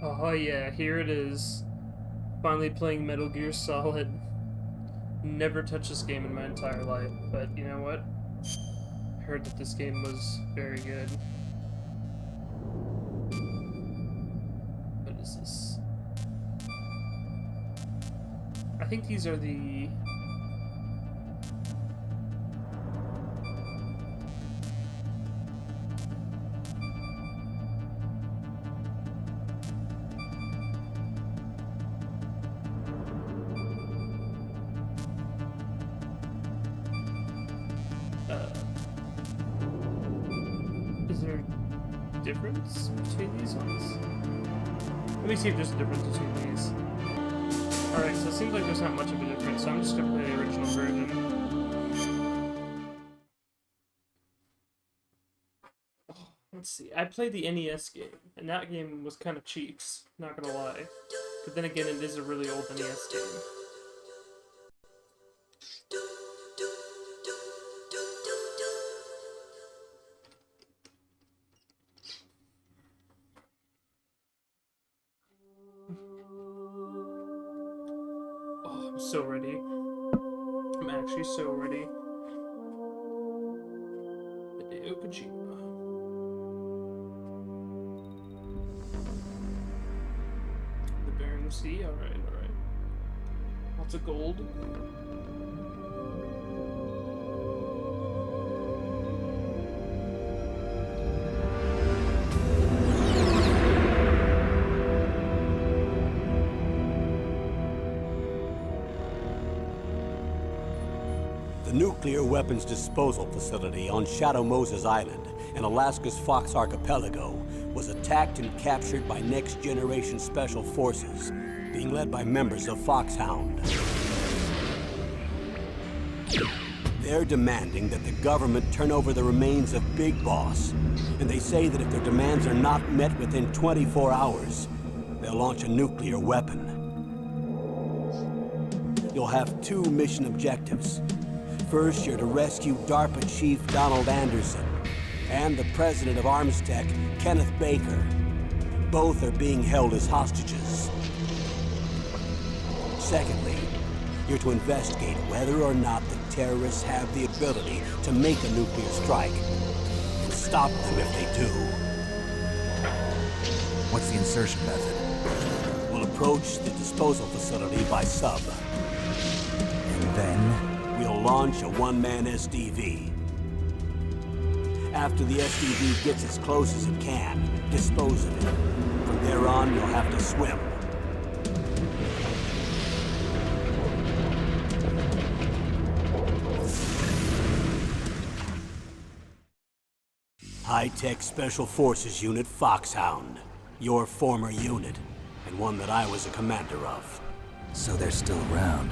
Oh yeah, here it is. Finally playing Metal Gear Solid. Never touched this game in my entire life, but you know what? I heard that this game was very good. What is this? I think these are the... is there a difference between these ones? Let me see if there's a difference between these. Alright, so it seems like there's not much of a difference, so I'm just gonna play the original version. Let's see, I played the NES game, and that game was kind of cheeks, not gonna lie. But then again, it is a really old NES game. Oh, I'm so ready. I'm actually so ready. Hideo Kojima. The Bering Sea, alright, alright. Lots of gold. The nuclear weapons disposal facility on Shadow Moses Island in Alaska's Fox Archipelago was attacked and captured by Next Generation Special Forces, being led by members of Foxhound. They're demanding that the government turn over the remains of Big Boss, and they say that if their demands are not met within 24 hours, they'll launch a nuclear weapon. You'll have two mission objectives. First, you're to rescue DARPA Chief Donald Anderson and the president of Armstech, Kenneth Baker. Both are being held as hostages. Secondly, you're to investigate whether or not the terrorists have the ability to make a nuclear strike and stop them if they do. What's the insertion method? We'll approach the disposal facility by sub. And then? We'll launch a one-man SDV. After the SDV gets as close as it can, dispose of it. From there on, you'll have to swim. High-Tech Special Forces Unit Foxhound. Your former unit, and one that I was a commander of. So they're still around.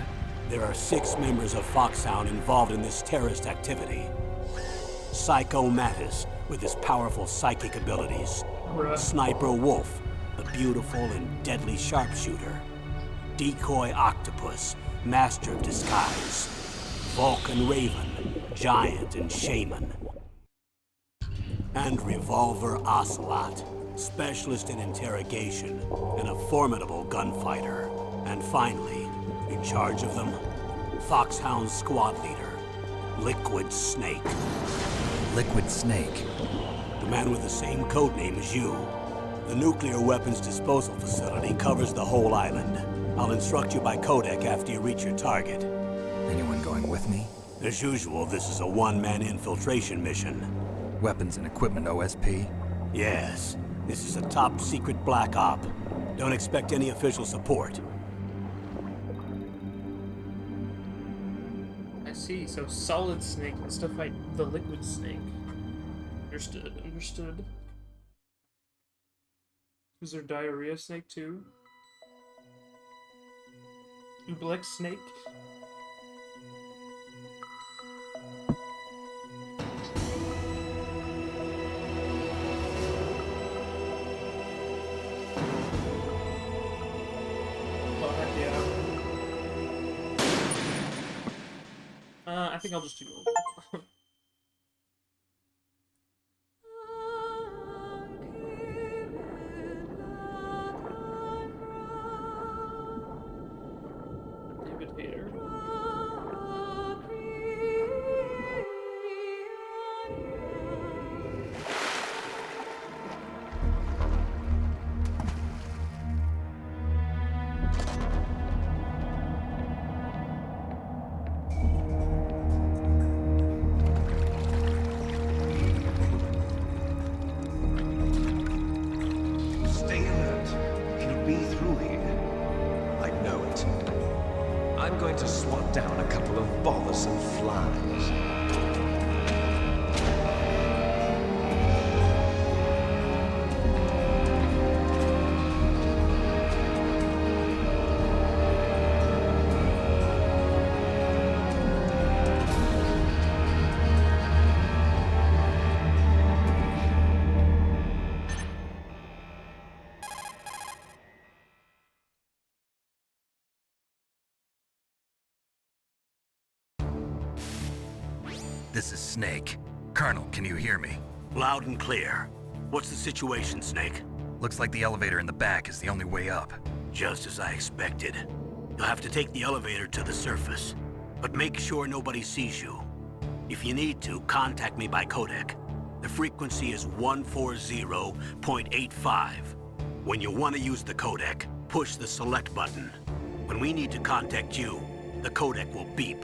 There are 6 members of Foxhound involved in this terrorist activity. Psycho Mattis, with his powerful psychic abilities. Sniper Wolf, the beautiful and deadly sharpshooter. Decoy Octopus, master of disguise. Vulcan Raven, giant and shaman. And Revolver Ocelot, specialist in interrogation and a formidable gunfighter. And finally, in charge of them, Foxhound's squad leader, Liquid Snake. Liquid Snake? The man with the same codename as you. The nuclear weapons disposal facility covers the whole island. I'll instruct you by codec after you reach your target. Anyone going with me? As usual, this is a one-man infiltration mission. Weapons and equipment OSP? Yes. This is a top-secret black op. Don't expect any official support. I see, so Solid Snake has to fight the Liquid Snake. Understood, understood. Is there Diarrhea Snake too? Ublex Snake? Oh, heck yeah. I think I'll just do gold. I'm going to swat down a couple of bothersome flies. This is Snake. Colonel, can you hear me? Loud and clear. What's the situation, Snake? Looks like the elevator in the back is the only way up. Just as I expected. You'll have to take the elevator to the surface, but make sure nobody sees you. If you need to, contact me by codec. The frequency is 140.85. When you want to use the codec, push the select button. When we need to contact you, the codec will beep.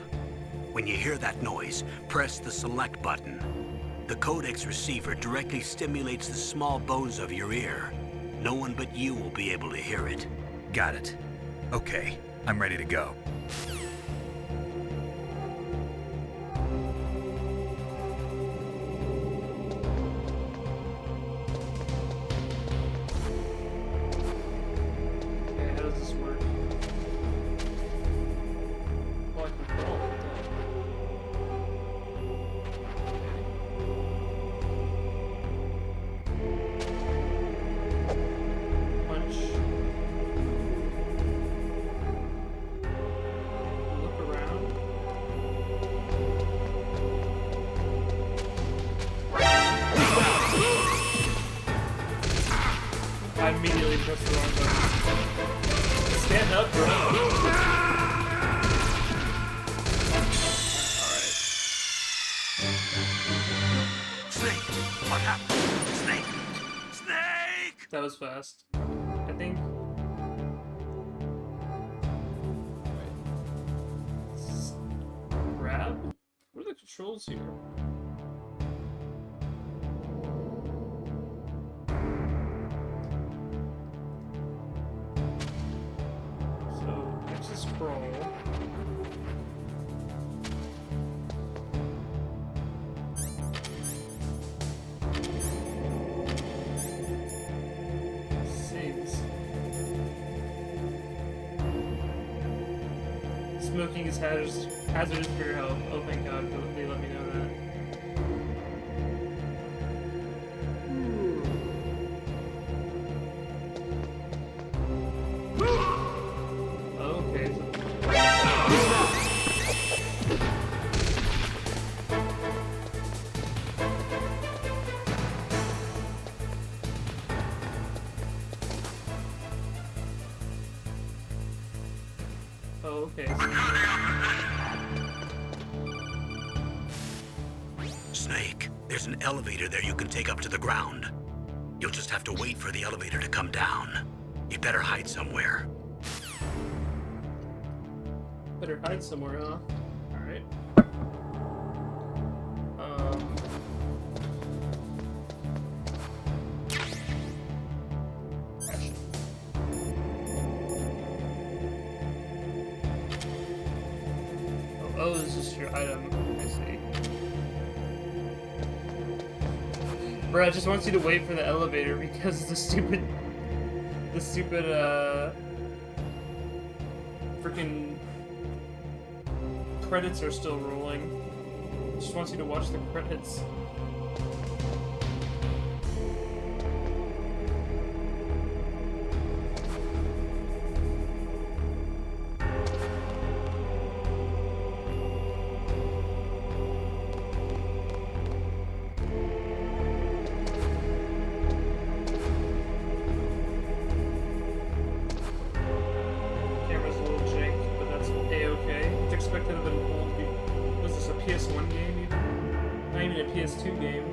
When you hear that noise, press the select button. The codec's receiver directly stimulates the small bones of your ear. No one but you will be able to hear it. Got it. Okay, I'm ready to go. Okay, how does this work? Oh, I can crawl with that. Punch. Look around. I immediately pressed the wrong button. Stand up, bro. Snake! What happened? Snake! Snake! That was fast. I think. Grab? What are the controls here? So, X is scroll. Six. Smoking is hazardous for your health. Oh, thank God, they let me know that. Okay. Oh, okay. Snake, there's an elevator there you can take up to the ground. You'll just have to wait for the elevator to come down. You better hide somewhere. Better hide somewhere, huh? Alright. Action. Oh, this is your item. I see. Bruh, it just wants you to wait for the elevator because the stupid freaking credits are still rolling. It just wants you to watch the credits. Camera's a little jank, but that's a-okay. It's expected of an old game. Was this a PS1 game even? Not even a PS2 game.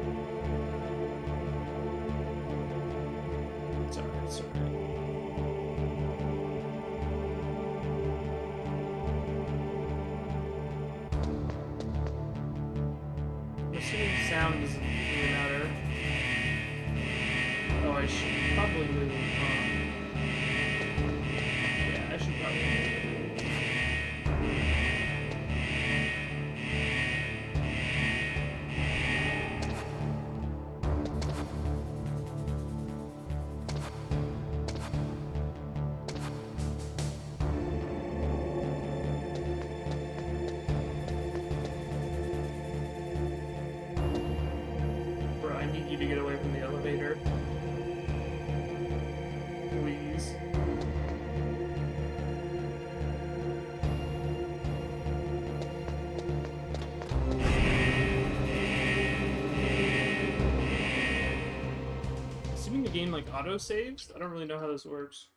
It's alright, it's alright. I'm assuming sound doesn't really matter. Oh, I should probably move, huh? Yeah, I should probably move. to get away from the elevator. Please. Assuming the game like auto saves, I don't really know how this works.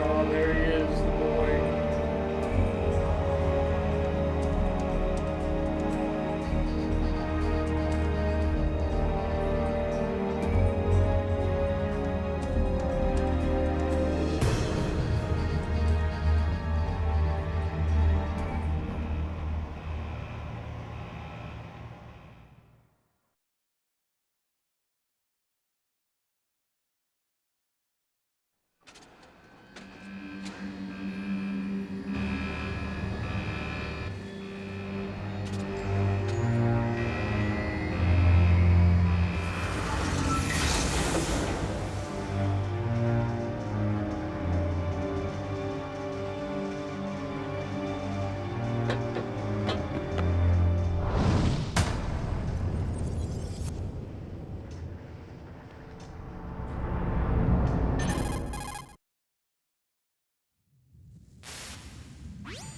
Oh, there he is, the boy.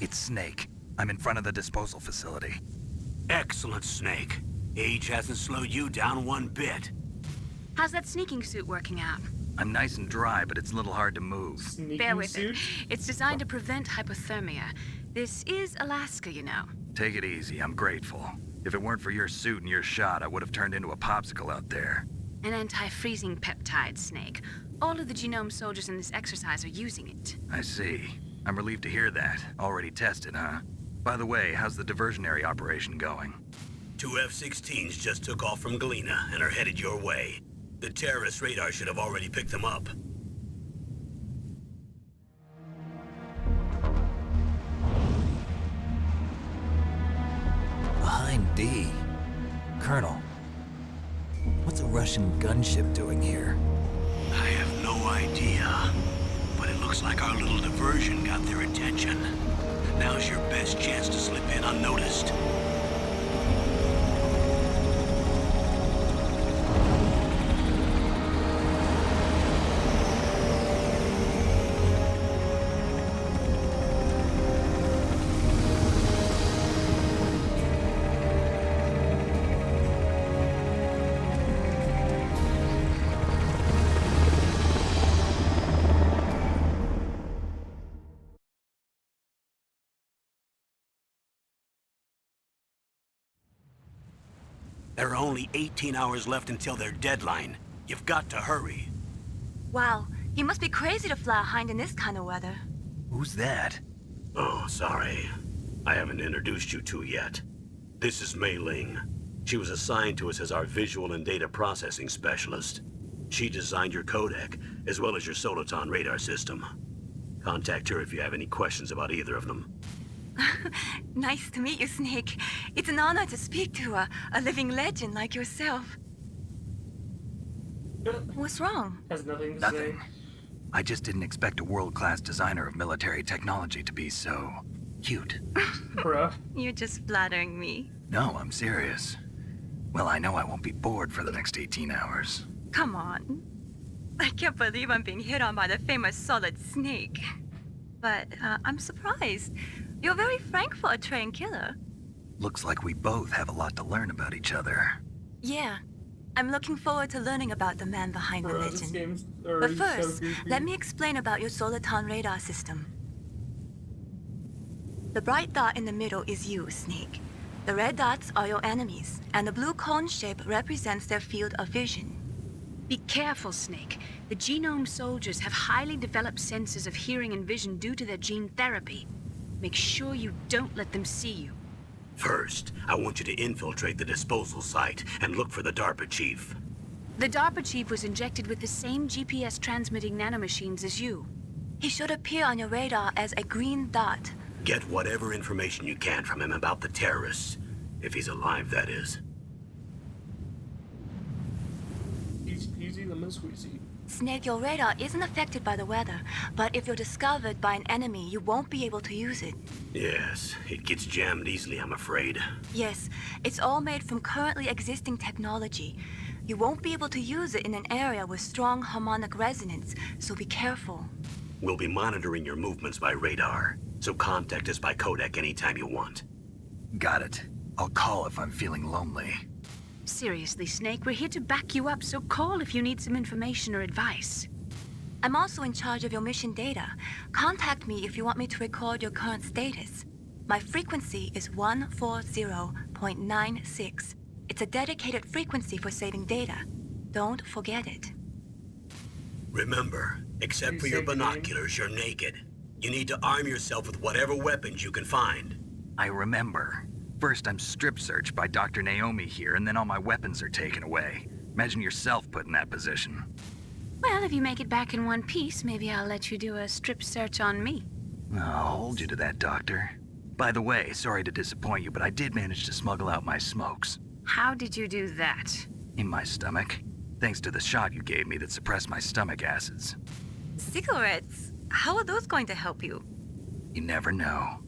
It's Snake. I'm in front of the disposal facility. Excellent, Snake. Age hasn't slowed you down one bit. How's that sneaking suit working out? I'm nice and dry, but it's a little hard to move. Sneaking Bear with suit. it. It's designed to prevent hypothermia. This is Alaska, you know. Take it easy, I'm grateful. If it weren't for your suit and your shot, I would have turned into a popsicle out there. An anti-freezing peptide, Snake. All of the genome soldiers in this exercise are using it. I see. I'm relieved to hear that. Already tested, huh? By the way, how's the diversionary operation going? 2 F-16s just took off from Galena and are headed your way. The terrorist radar should have already picked them up. Behind D. Colonel, what's a Russian gunship doing here? I have no idea, but it looks like our little diversion got their attention. Now's your best chance to slip in unnoticed. There are only 18 hours left until their deadline. You've got to hurry. Wow, you must be crazy to fly a hind in this kind of weather. Who's that? Oh, sorry. I haven't introduced you to yet. This is Mei Ling. She was assigned to us as our visual and data processing specialist. She designed your codec, as well as your Soliton radar system. Contact her if you have any questions about either of them. Nice to meet you, Snake. It's an honor to speak to a living legend like yourself. What's wrong? Has nothing to Nothing. I just didn't expect a world-class designer of military technology to be so cute. say. Bruh. You're just flattering me. No, I'm serious. Well, I know I won't be bored for the next 18 hours. Come on. I can't believe I'm being hit on by the famous Solid Snake. But I'm surprised. You're very frank for a trained killer. Looks like we both have a lot to learn about each other. Yeah. I'm looking forward to learning about the man behind the Bruh, this legend. game's But already so first, creepy. let me explain about your Soliton radar system. The bright dot in the middle is you, Snake. The red dots are your enemies, and the blue cone shape represents their field of vision. Be careful, Snake. The genome soldiers have highly developed senses of hearing and vision due to their gene therapy. Make sure you don't let them see you. First, I want you to infiltrate the disposal site and look for the DARPA chief. The DARPA chief was injected with the same GPS transmitting nanomachines as you. He should appear on your radar as a green dot. Get whatever information you can from him about the terrorists. If he's alive, that is. Easy peasy lemon squeezy. Snake, your radar isn't affected by the weather, but if you're discovered by an enemy, you won't be able to use it. Yes, it gets jammed easily, I'm afraid. Yes, it's all made from currently existing technology. You won't be able to use it in an area with strong harmonic resonance, so be careful. We'll be monitoring your movements by radar, so contact us by codec anytime you want. Got it. I'll call if I'm feeling lonely. Seriously, Snake, we're here to back you up, so call if you need some information or advice. I'm also in charge of your mission data. Contact me if you want me to record your current status. My frequency is 140.96. It's a dedicated frequency for saving data. Don't forget it. Remember, except for your binoculars, you're naked. You need to arm yourself with whatever weapons you can find. I remember. First, I'm strip searched by Dr. Naomi here, and then all my weapons are taken away. Imagine yourself put in that position. Well, if you make it back in one piece, maybe I'll let you do a strip search on me. I'll hold you to that, Doctor. By the way, sorry to disappoint you, but I did manage to smuggle out my smokes. How did you do that? In my stomach. Thanks to the shot you gave me that suppressed my stomach acids. Cigarettes? How are those going to help you? You never know.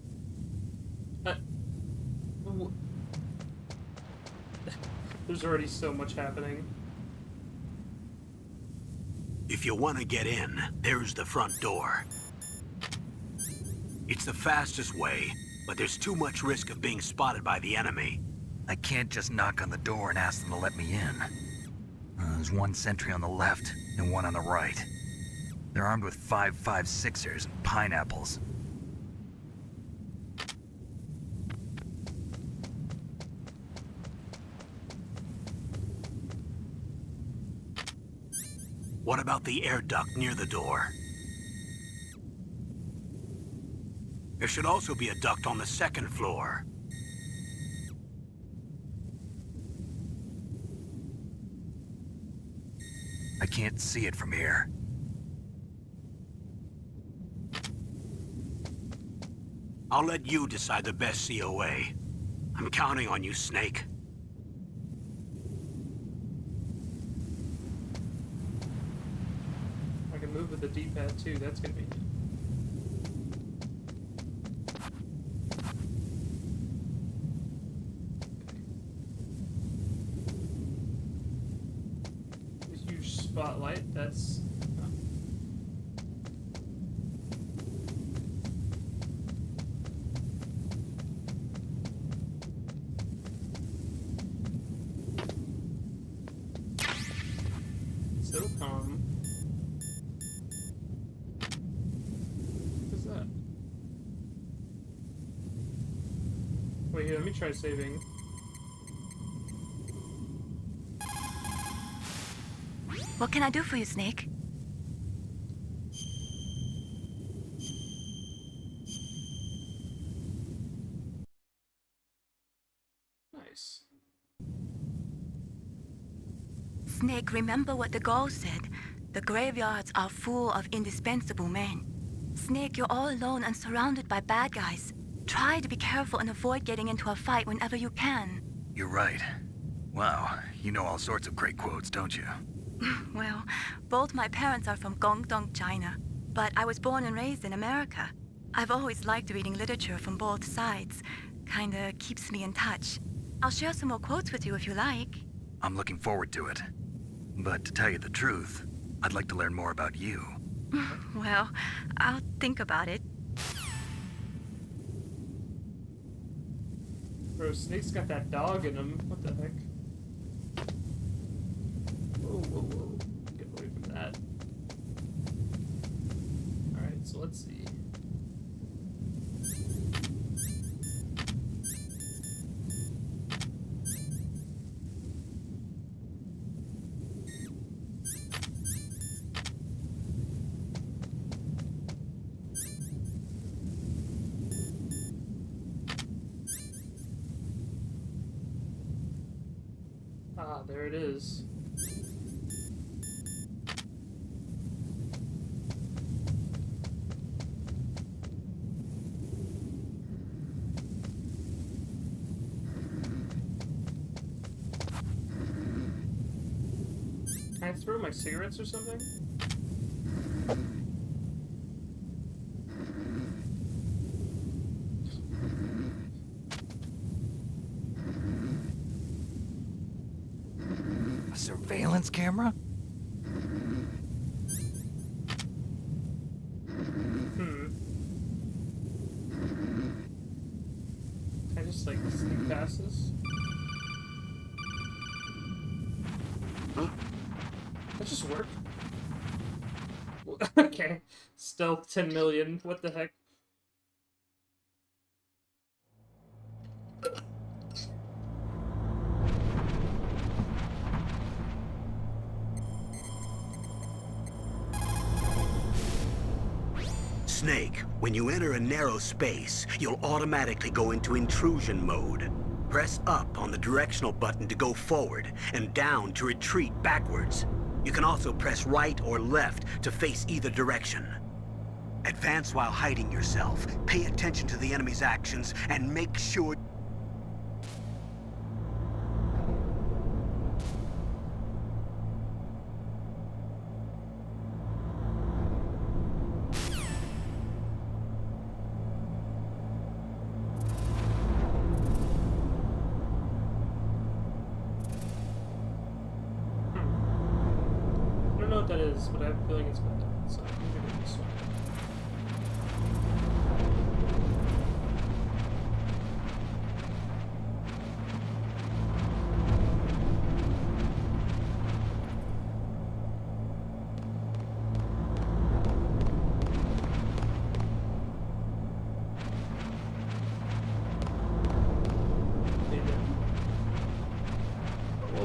There's already so much happening. If you want to get in, there's the front door. It's the fastest way, but there's too much risk of being spotted by the enemy. I can't just knock on the door and ask them to let me in. There's one sentry on the left and one on the right. They're armed with 5.56ers and pineapples. What about the air duct near the door? There should also be a duct on the second floor. I can't see it from here. I'll let you decide the best COA. I'm counting on you, Snake. I can move with the D-pad too, that's convenient. A huge spotlight, that's... so calm. What is that? Wait, here, let me try saving. What can I do for you, Snake? Nice. Snake, remember what the Gaul said. The graveyards are full of indispensable men. Snake, you're all alone and surrounded by bad guys. Try to be careful and avoid getting into a fight whenever you can. You're right. Wow, you know all sorts of great quotes, don't you? Well, both my parents are from Guangdong, China, but I was born and raised in America. I've always liked reading literature from both sides. Kinda keeps me in touch. I'll share some more quotes with you if you like. I'm looking forward to it. But to tell you the truth, I'd like to learn more about you. Well, I'll think about it. Bro, Snake's got that dog in him. What the heck? Whoa, whoa, whoa. Get away from that. Alright, so let's see. Ah, there it is. Can I throw my cigarettes or something? A surveillance camera? Can I just like sneak past this? That just worked. Okay. Stealth 10 million. What the heck? Snake, when you enter a narrow space, you'll automatically go into intrusion mode. Press up on the directional button to go forward, and down to retreat backwards. You can also press right or left to face either direction. Advance while hiding yourself, pay attention to the enemy's actions, and make sure... I don't know what that is, but I have a feeling it's bad. So I'm gonna do this one.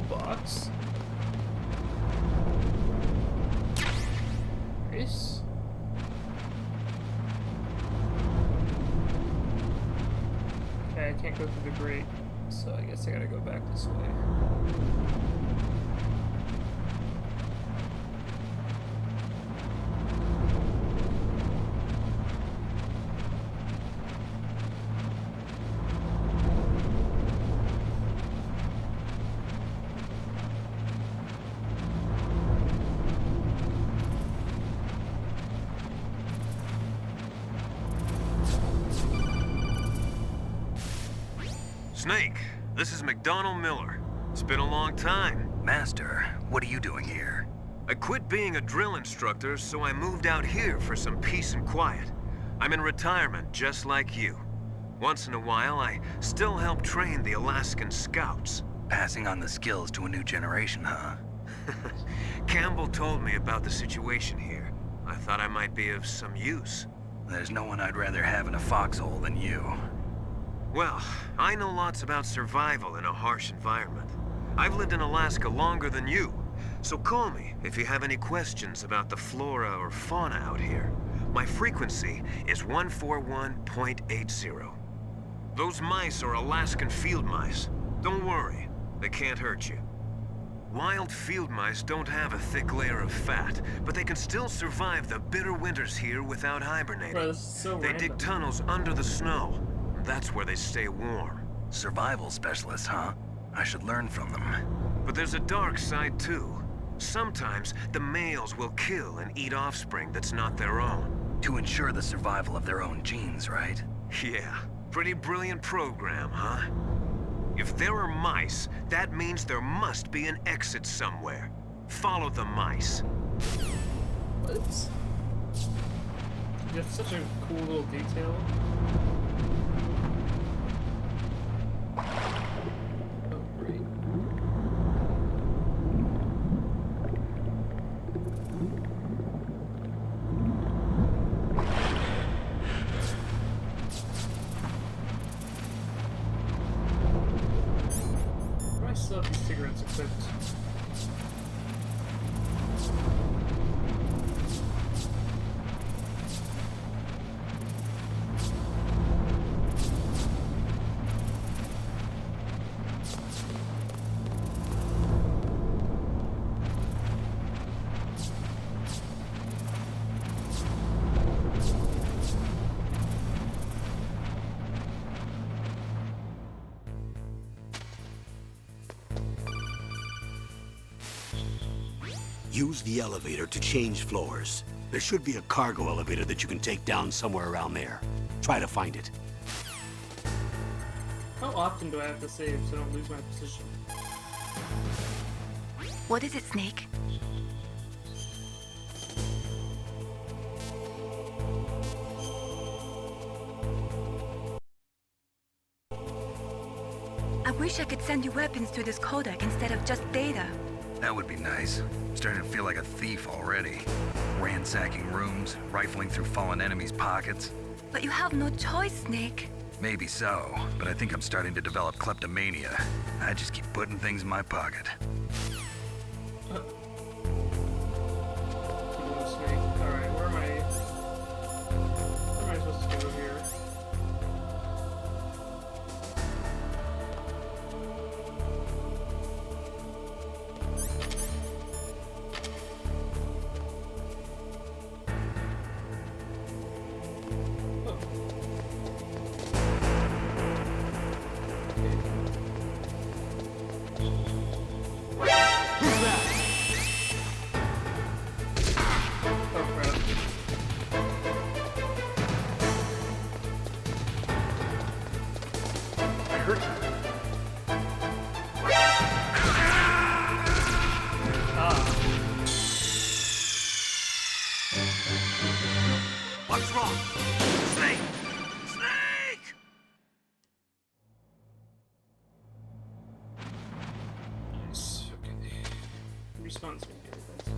Box. Nice. Okay, I can't go through the grate, so I guess I gotta go back this way. Snake, this is McDonald Miller. It's been a long time. Master, what are you doing here? I quit being a drill instructor, so I moved out here for some peace and quiet. I'm in retirement, just like you. Once in a while, I still help train the Alaskan Scouts. Passing on the skills to a new generation, huh? Campbell told me about the situation here. I thought I might be of some use. There's no one I'd rather have in a foxhole than you. Well, I know lots about survival in a harsh environment. I've lived in Alaska longer than you, so call me if you have any questions about the flora or fauna out here. My frequency is 141.80. Those mice are Alaskan field mice. Don't worry, they can't hurt you. Wild field mice don't have a thick layer of fat, but they can still survive the bitter winters here without hibernating. Bro, this is so They random. dig tunnels under the snow. That's where they stay warm. Survival specialists, huh? I should learn from them. But there's a dark side too. Sometimes the males will kill and eat offspring that's not their own. To ensure the survival of their own genes, right? Yeah, pretty brilliant program, huh? If there are mice, that means there must be an exit somewhere. Follow the mice. What? That's such a cool little detail. Oh, great. Why do I still have these cigarettes equipped? Use the elevator to change floors. There should be a cargo elevator that you can take down somewhere around there. Try to find it. How often do I have to save so I don't lose my position? What is it, Snake? I wish I could send you weapons through this codec instead of just data. That would be nice. I'm starting to feel like a thief already. Ransacking rooms, rifling through fallen enemies' pockets. But you have no choice, Snake. Maybe so, but I think I'm starting to develop kleptomania. I just keep putting things in my pocket. Snake. Alright, where am I? Where am I supposed to go here? What's wrong? Snake! Snake! Yes, okay. Response window, that's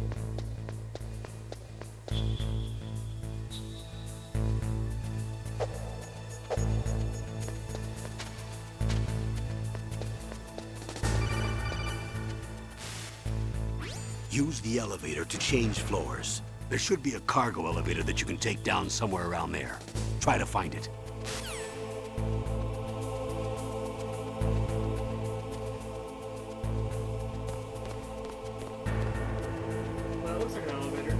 Use the elevator to change floors. There should be a cargo elevator that you can take down somewhere around there. Try to find it. Well, that looks like an elevator.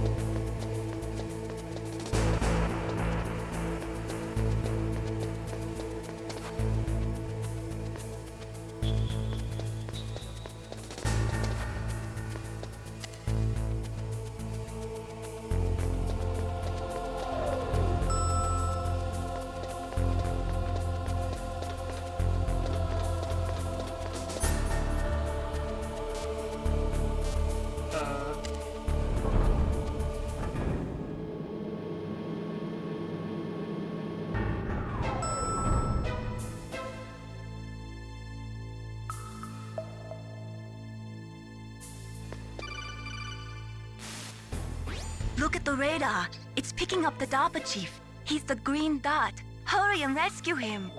Look at the radar. It's picking up the DARPA chief. He's the green dot. Hurry and rescue him.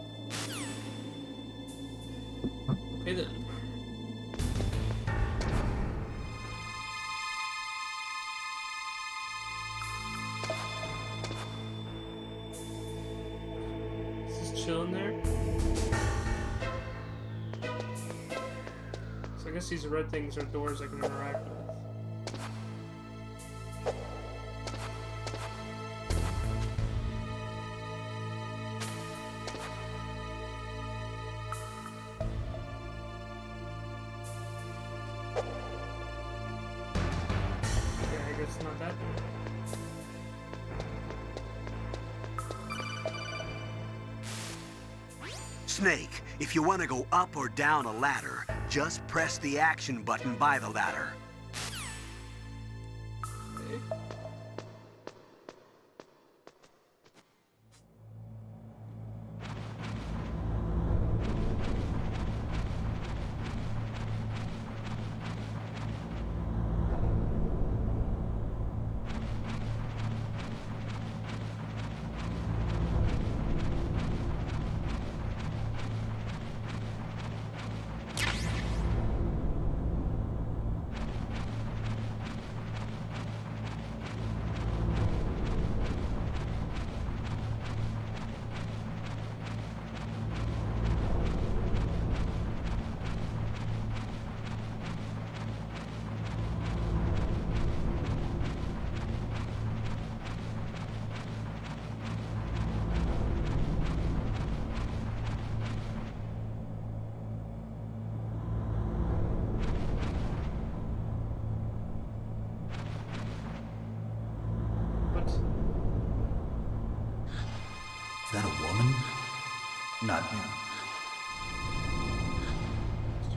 Okay then. Is this chilling there? So I guess these red things are doors I can interact with. It's not that bad. Snake, if you want to go up or down a ladder, just press the action button by the ladder. Okay. that a woman? Not him.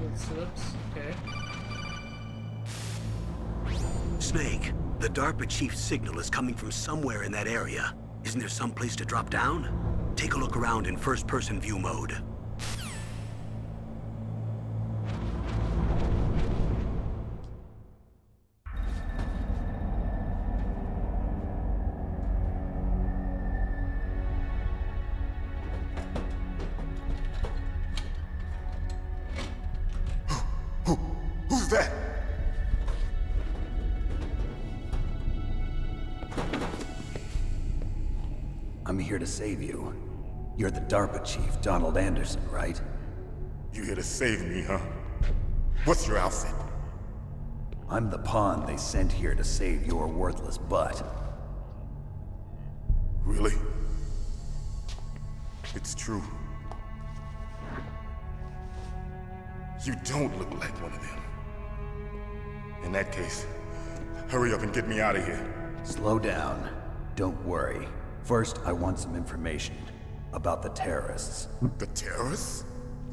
With sit-ups. Okay. Snake, the DARPA chief's signal is coming from somewhere in that area. Isn't there some place to drop down? Take a look around in first-person view mode. Who's that? I'm here to save you. You're the DARPA chief, Donald Anderson, right? You here to save me, huh? What's your outfit? I'm the pawn they sent here to save your worthless butt. Really? It's true. You don't look like one of them. In that case, hurry up and get me out of here. Slow down. Don't worry. First, I want some information about the terrorists. The terrorists?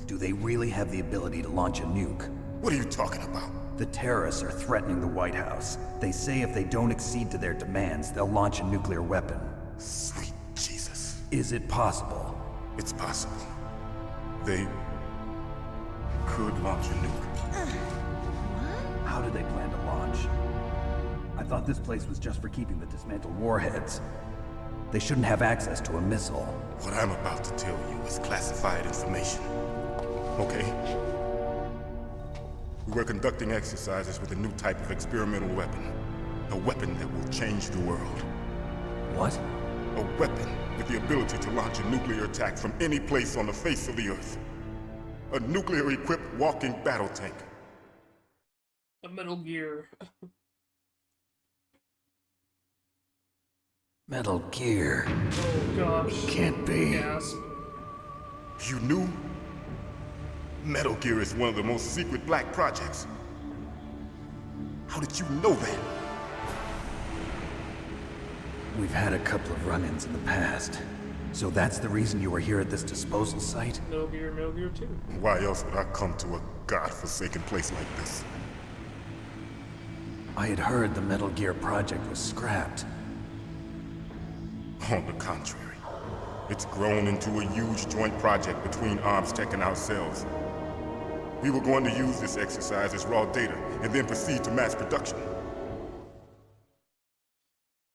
Do they really have the ability to launch a nuke? What are you talking about? The terrorists are threatening the White House. They say if they don't accede to their demands, they'll launch a nuclear weapon. Sweet Jesus. Is it possible? It's possible. They could launch a nuke. How do they plan to launch? I thought this place was just for keeping the dismantled warheads. They shouldn't have access to a missile. What I'm about to tell you is classified information. Okay? We were conducting exercises with a new type of experimental weapon. A weapon that will change the world. What? A weapon with the ability to launch a nuclear attack from any place on the face of the Earth. A nuclear-equipped walking battle tank. A Metal Gear. Metal Gear. Oh gosh. Can't be. Gasp. You knew? Metal Gear is one of the most secret black projects. How did you know that? We've had a couple of run-ins in the past. So that's the reason you were here at this disposal site? Metal Gear 2. Why else would I come to a godforsaken place like this? I had heard the Metal Gear project was scrapped. On the contrary, it's grown into a huge joint project between ArmsTech and ourselves. We were going to use this exercise as raw data and then proceed to mass production.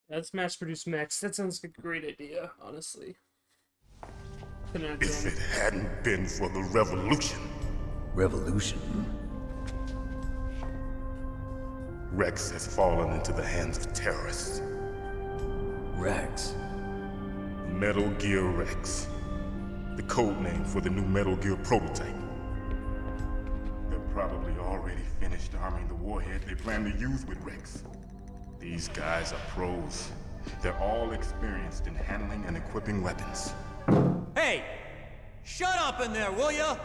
Let's mass produce mechs. That sounds like a great idea, honestly. If it hadn't been for the revolution. Revolution? Rex has fallen into the hands of terrorists. Rex? Metal Gear Rex. The code name for the new Metal Gear prototype. They're probably already finished arming the warhead they plan to use with Rex. These guys are pros. They're all experienced in handling and equipping weapons. Hey! Shut up in there, will ya?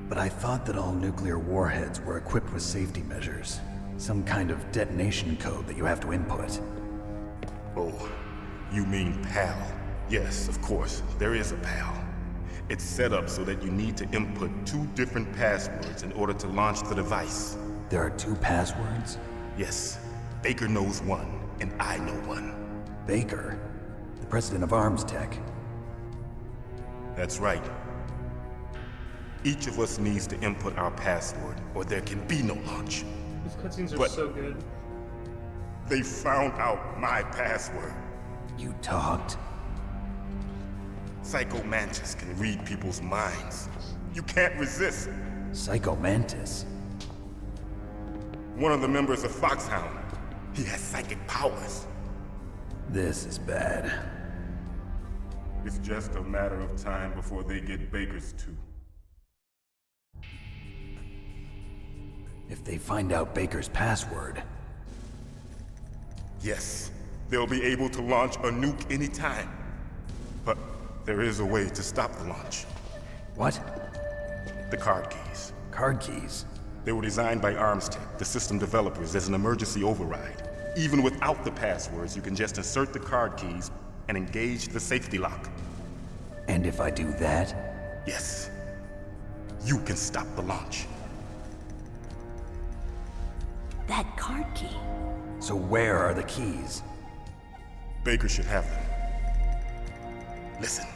But I thought that all nuclear warheads were equipped with safety measures. Some kind of detonation code that you have to input. Oh, you mean PAL? Yes, of course, there is a PAL. It's set up so that you need to input 2 different passwords in order to launch the device. There are 2 passwords? Yes, Baker knows one, and I know one. Baker? The president of ArmsTech? That's right. Each of us needs to input our password, or there can be no launch. These cutscenes are But so good. they found out my password. You talked? Psycho Mantis can read people's minds. You can't resist. Psycho Mantis? One of the members of Foxhound. He has psychic powers. This is bad. It's just a matter of time before they get Baker's too. If they find out Baker's password... Yes, they'll be able to launch a nuke anytime. But there is a way to stop the launch. What? The card keys. Card keys? They were designed by Armstech, the system developers, as an emergency override. Even without the passwords, you can just insert the card keys and engage the safety lock. And if I do that? Yes. You can stop the launch. That card key. So where are the keys? Baker should have them. Listen,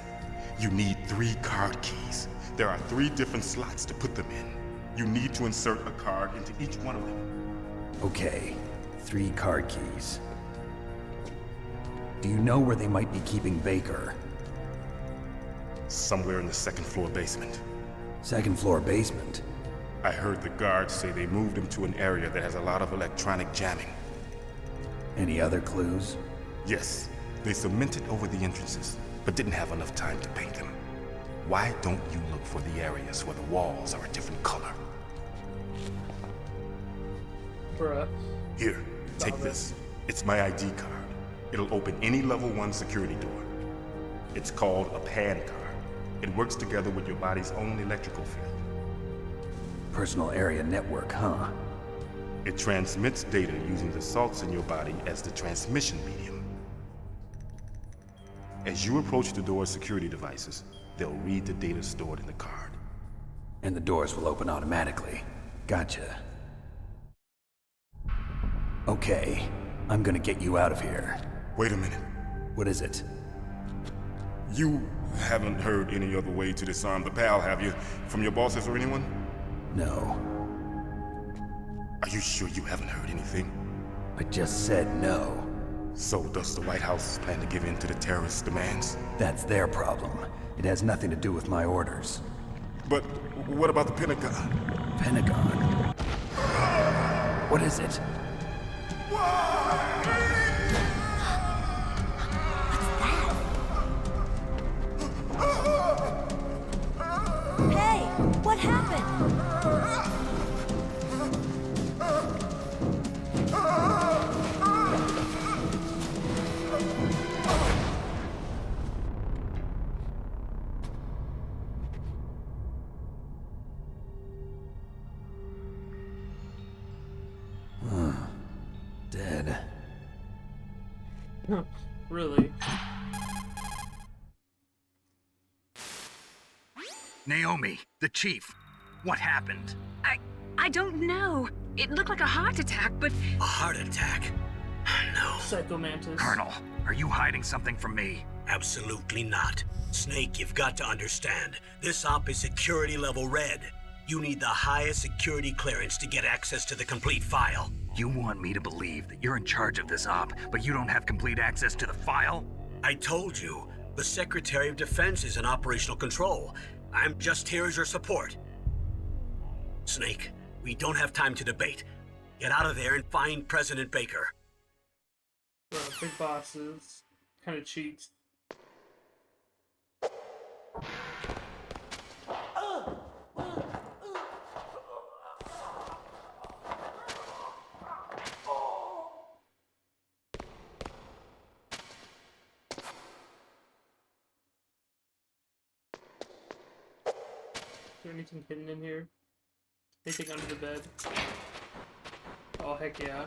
you need 3 card keys. There are 3 different slots to put them in. You need to insert a card into each one of them. Okay, 3 card keys. Do you know where they might be keeping Baker? Somewhere in the 2nd floor basement. 2nd floor basement? I heard the guards say they moved him to an area that has a lot of electronic jamming. Any other clues? Yes, they cemented over the entrances, but didn't have enough time to paint them. Why don't you look for the areas where the walls are a different color? Bruh. Here, take this. It's my ID card. It'll open any level 1 security door. It's called a PAN card. It works together with your body's own electrical field. Personal area network, huh? It transmits data using the salts in your body as the transmission medium. As you approach the door's security devices, they'll read the data stored in the card. And the doors will open automatically. Gotcha. Okay, I'm gonna get you out of here. Wait a minute. What is it? You haven't heard any other way to disarm the PAL, have you? From your bosses or anyone? No. Are you sure you haven't heard anything? I just said no. So does the White House plan to give in to the terrorists' demands? That's their problem. It has nothing to do with my orders. But what about the Pentagon? Pentagon? What is it? Hey, what happened? Dead. Really? Naomi, the chief. What happened? I don't know. It looked like a heart attack, but... A heart attack? No. Psycho Mantis. Colonel, are you hiding something from me? Absolutely not. Snake, you've got to understand. This op is security level red. You need the highest security clearance to get access to the complete file. You want me to believe that you're in charge of this op, but you don't have complete access to the file? I told you, the Secretary of Defense is in operational control. I'm just here as your support. Snake, we don't have time to debate. Get out of there and find President Baker. Bro, big bosses. Kind of cheats. Is there anything hidden in here? Anything under the bed? Oh, heck yeah.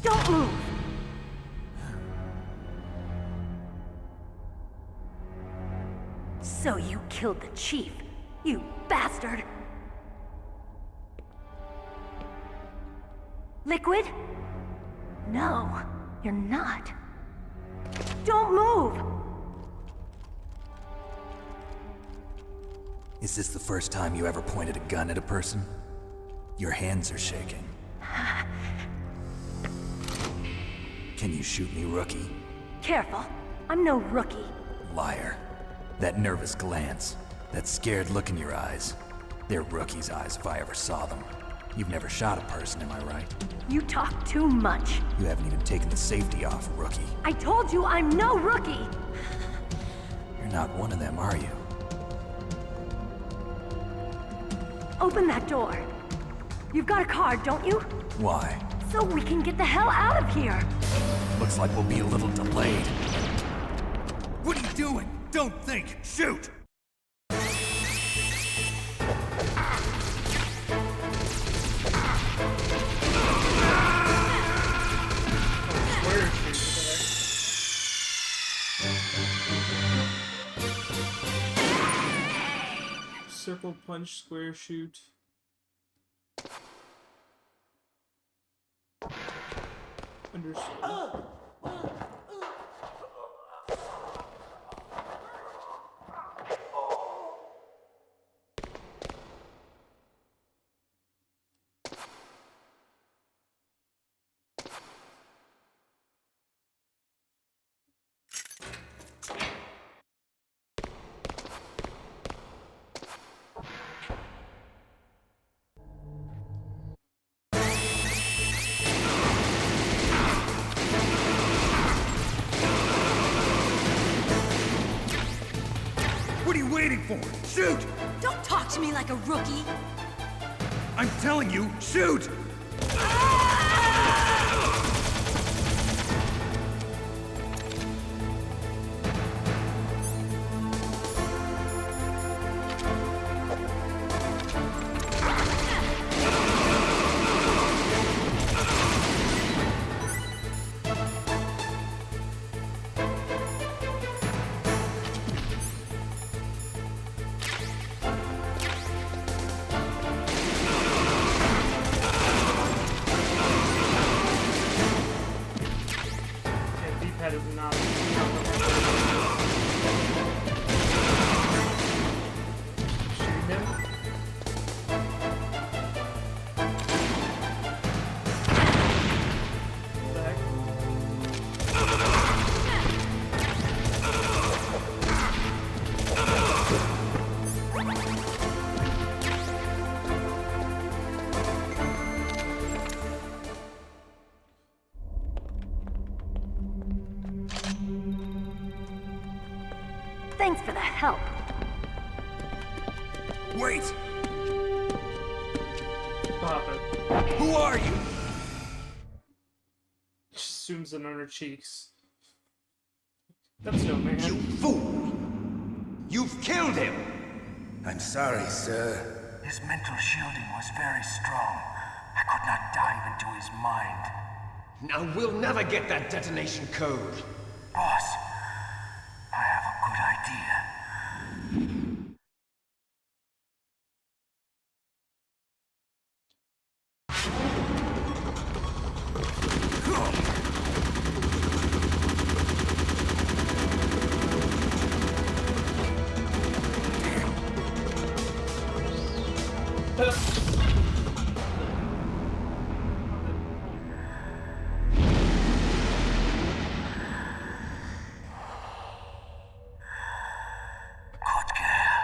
Don't move! So you killed the chief, you bastard! Liquid? No, you're not. Don't move! Is this the first time you ever pointed a gun at a person? Your hands are shaking. Can you shoot me, rookie? Careful, I'm no rookie. Liar. That nervous glance, that scared look in your eyes. They're rookie's eyes if I ever saw them. You've never shot a person, am I right? You talk too much. You haven't even taken the safety off, rookie. I told you I'm no rookie! You're not one of them, are you? Open that door. You've got a card, don't you? Why? So we can get the hell out of here. Looks like we'll be a little delayed. What are you doing? Don't think! Shoot! Circle punch, square shoot. Understood. What are you waiting for? Shoot! Don't talk to me like a rookie. I'm telling you, shoot! That is not. Shoot him. What the heck? Thanks for the help. Wait! Pop it. Who are you? She zooms in on her cheeks. That's no man. You fool! You've killed him! I'm sorry, sir. His mental shielding was very strong. I could not dive into his mind. Now we'll never get that detonation code. Boss, I have a good idea. Good girl.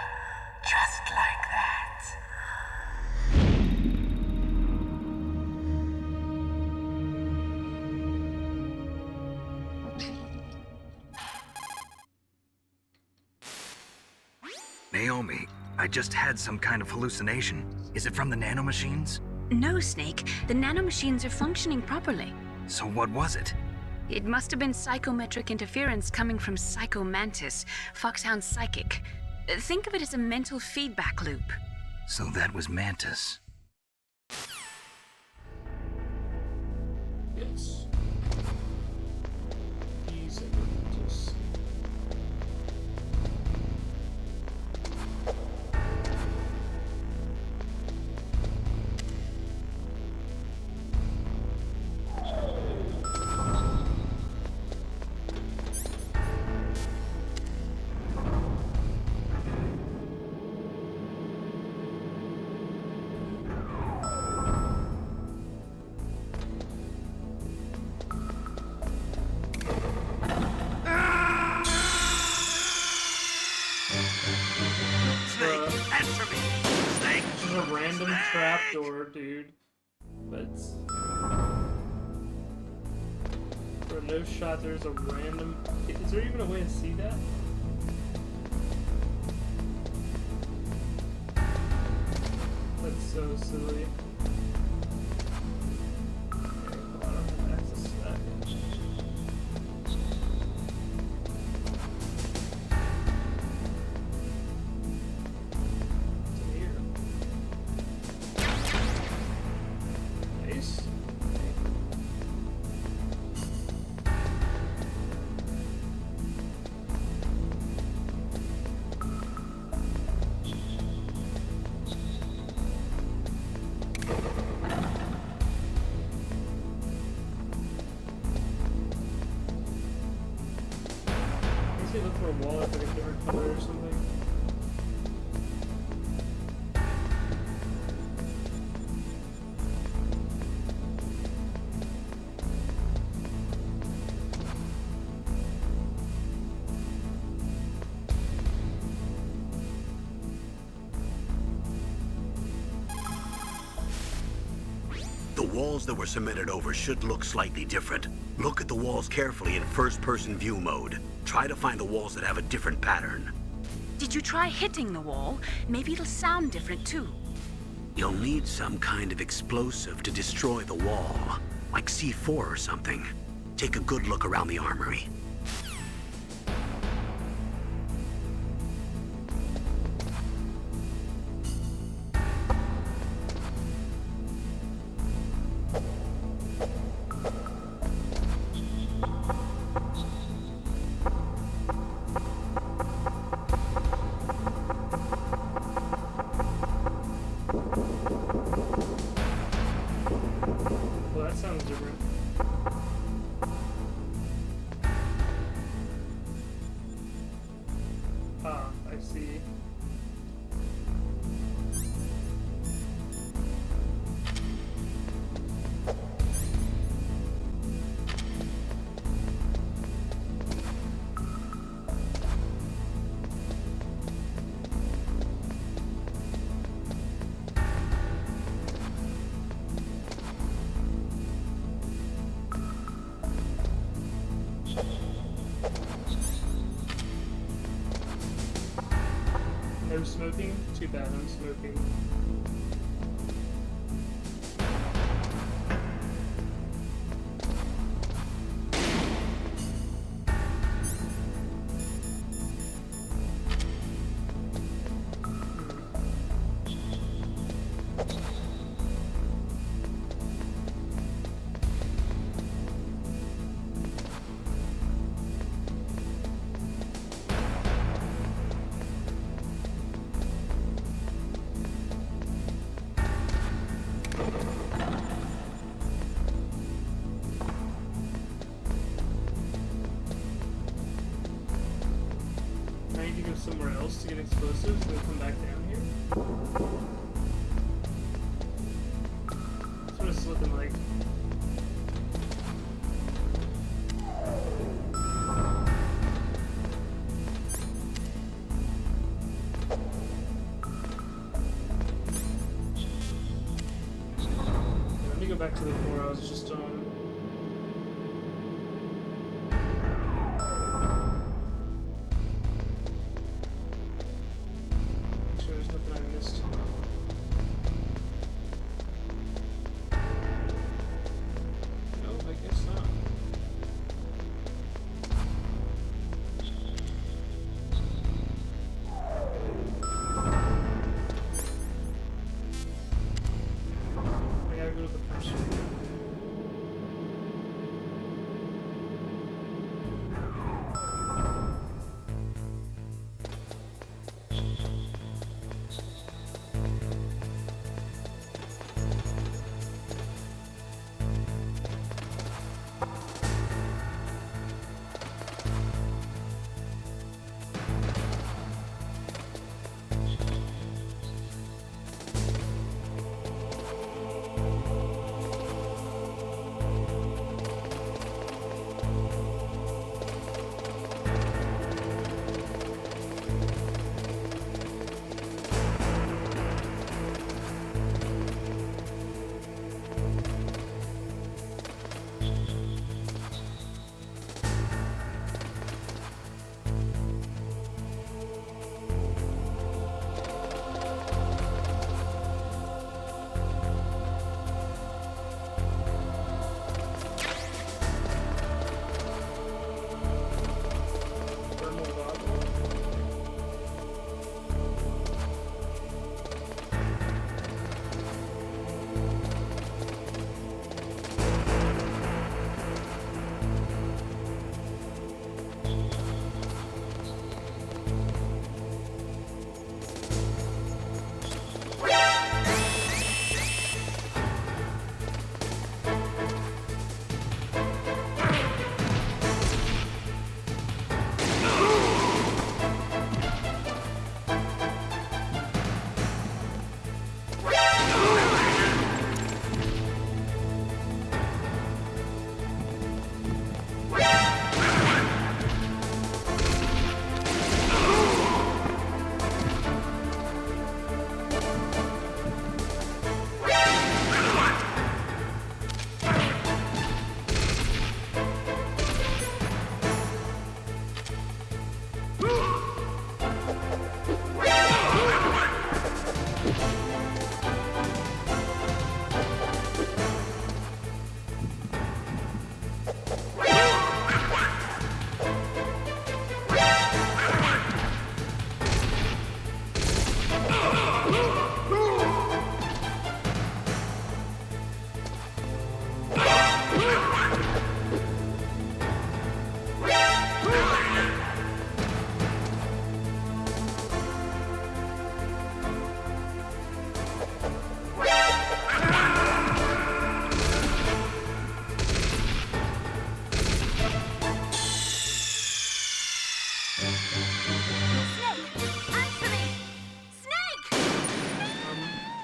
Just like that. Naomi, I just had some kind of hallucination. Is it from the nanomachines? No, Snake. The nanomachines are functioning properly. So what was it? It must have been psychometric interference coming from Psycho Mantis, Foxhound's psychic. Think of it as a mental feedback loop. So that was Mantis. Yes. He's a Mantis. Answer me! Snake! This is a random trapdoor, dude. But for no shot, there's a random. Is there even a way to see that? Like, so silly. Okay, hold on, I don't have access to that yet. Nice. Maybe look for a wall if I can different color or something. The walls that were cemented over should look slightly different. Look at the walls carefully in first-person view mode. Try to find the walls that have a different pattern. Did you try hitting the wall? Maybe it'll sound different too. You'll need some kind of explosive to destroy the wall, like C4 or something. Take a good look around the armory. Well, that sounds different. Ah, I see. No smoking? Too bad, I'm smoking. I need to go somewhere else to get explosives and then come back down here. That's what it's looking like. Okay, let me go back to the floor I was just on.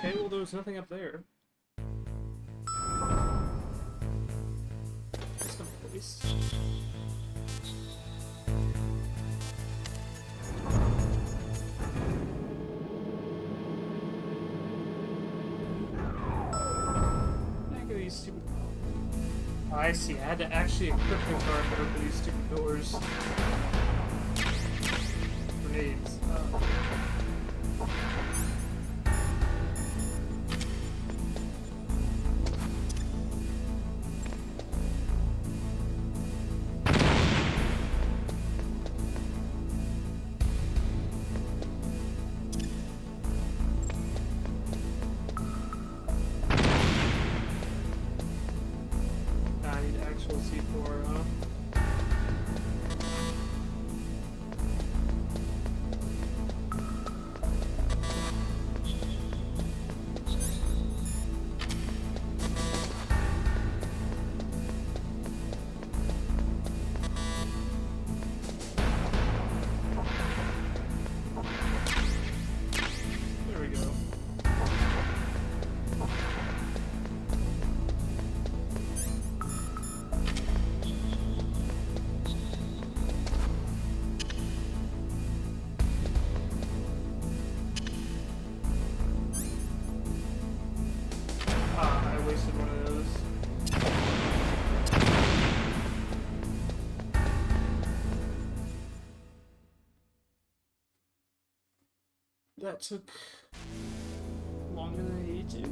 Okay, well, there was nothing up there. Just a place. Look at these stupid... I see, I had to actually equip the car to open these stupid doors. Grenades. I need actual C4, huh? There we go. Ah, I wasted one of those. That took longer than I needed to.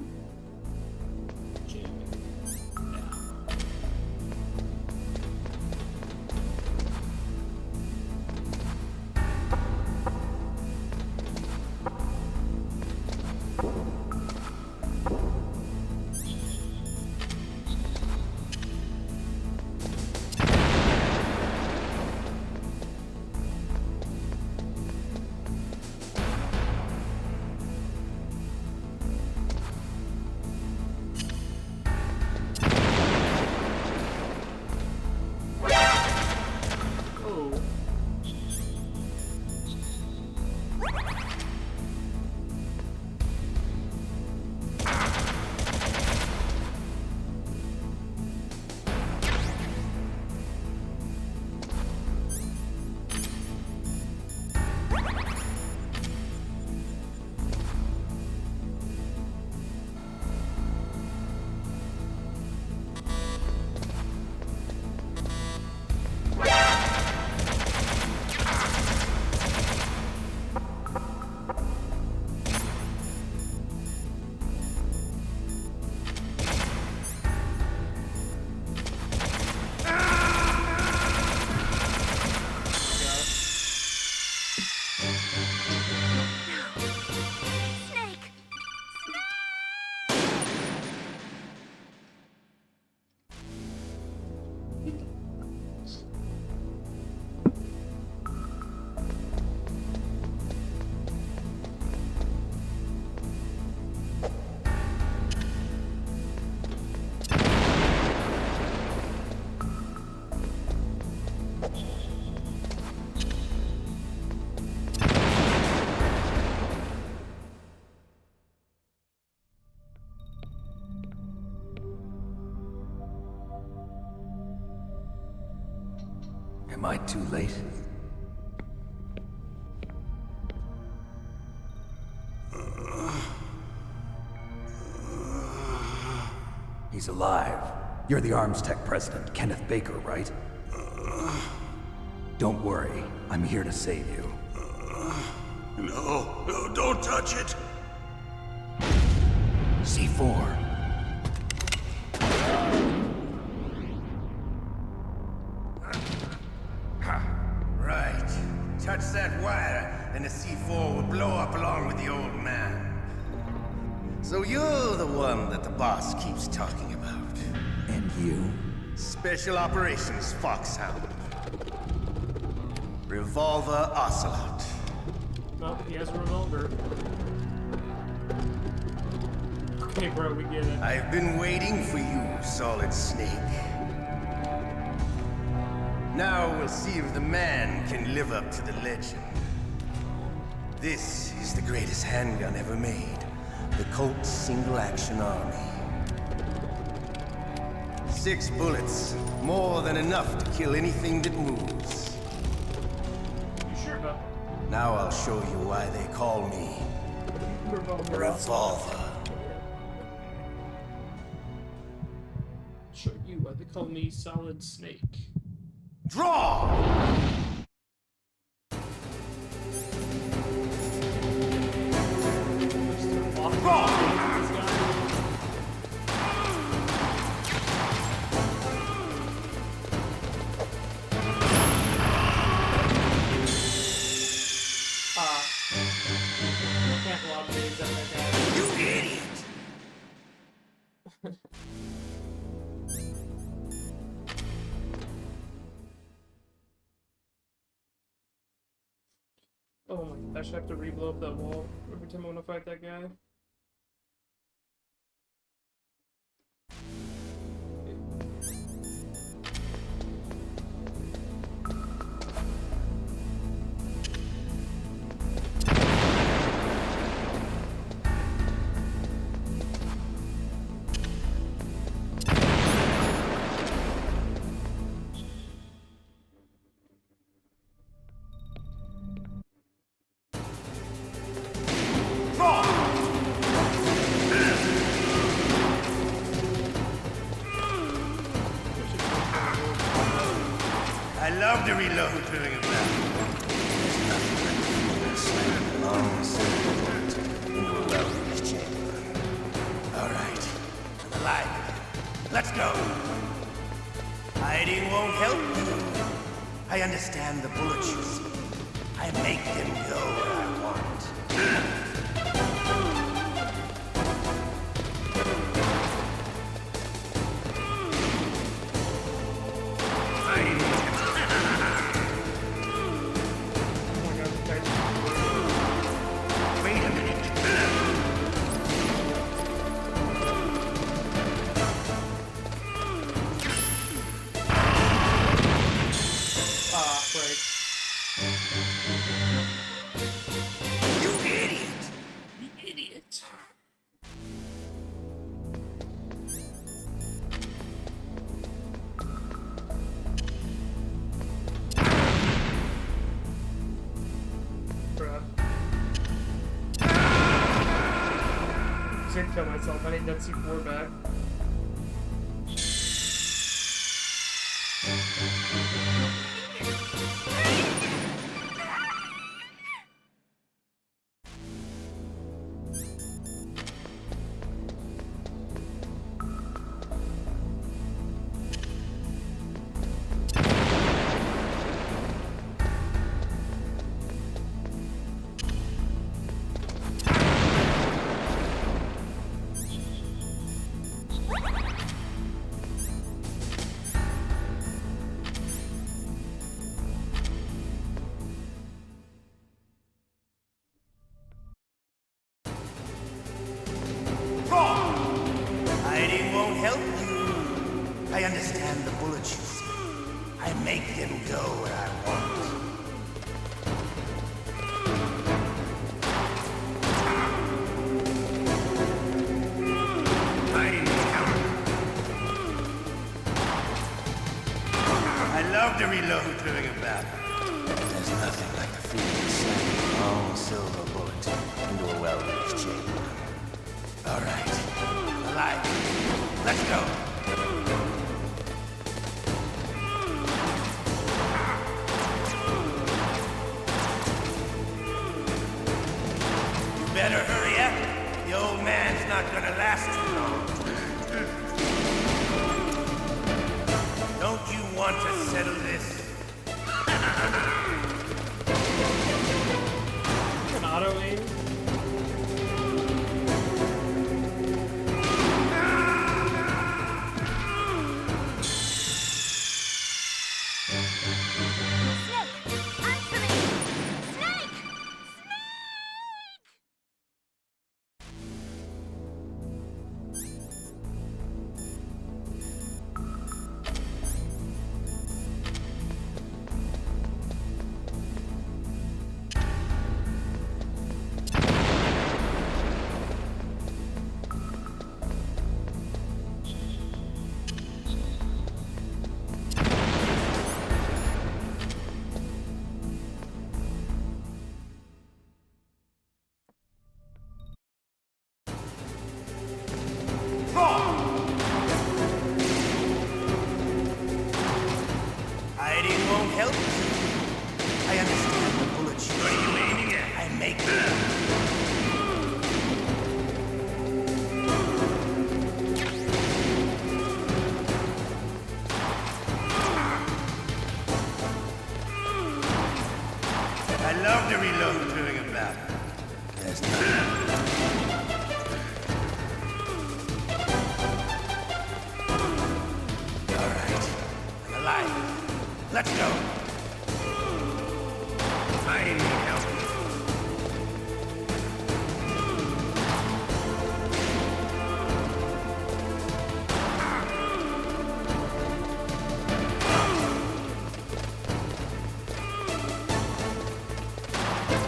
Oh. Snake! Am I too late? He's alive. You're the Arms Tech president, Kenneth Baker, right? Don't worry. I'm here to save you. No, don't touch it! C4. Right. Touch that wire, and the C4 will blow up along with the old man. So you're the one that the boss keeps talking about. And you? Special Operations Foxhound. Revolver Ocelot. Well, he has a revolver. Okay, bro, we get it. I've been waiting for you, Solid Snake. Now we'll see if the man can live up to the legend. This is the greatest handgun ever made. The Colt's single-action army. 6 bullets, more than enough to kill anything that moves. You sure about that? Now I'll show you why they call me Revolver. Show you why they call me Solid Snake. Draw! Can't lob nades at that guy. You idiot! Oh my gosh, I have to re-blow up that wall every time I want to fight that guy. I love to reload during a battle. There's nothing like the slam a long silver bullet into a well-used chamber. All right, I'm alive. Let's go. Hiding won't help you. I understand the bullets you see. I make them go where I want. Wait a minute. Right. You idiot! You idiot. Bruh. I'm gonna kill myself. I need that C4 back. Hiding won't help you. I understand the bullets you see. I make them go where I want. I love to reload during a battle. There's nothing like the feeling of slamming a long silver bullet into a well-used chamber. All right, alive. Let's go. You better hurry up. The old man's not gonna last too long. Don't you want to settle this? An auto aim. Let's go. I need help.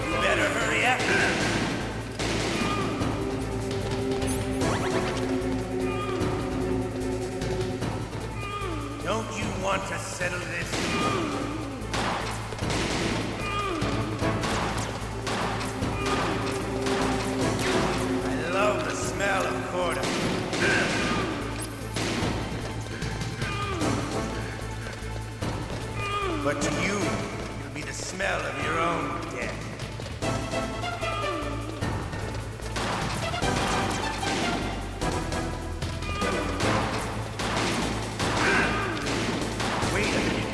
You better hurry up. Don't you want to settle this? I love the smell of Corda. But to you, it'll be the smell of your own death. Wait a minute.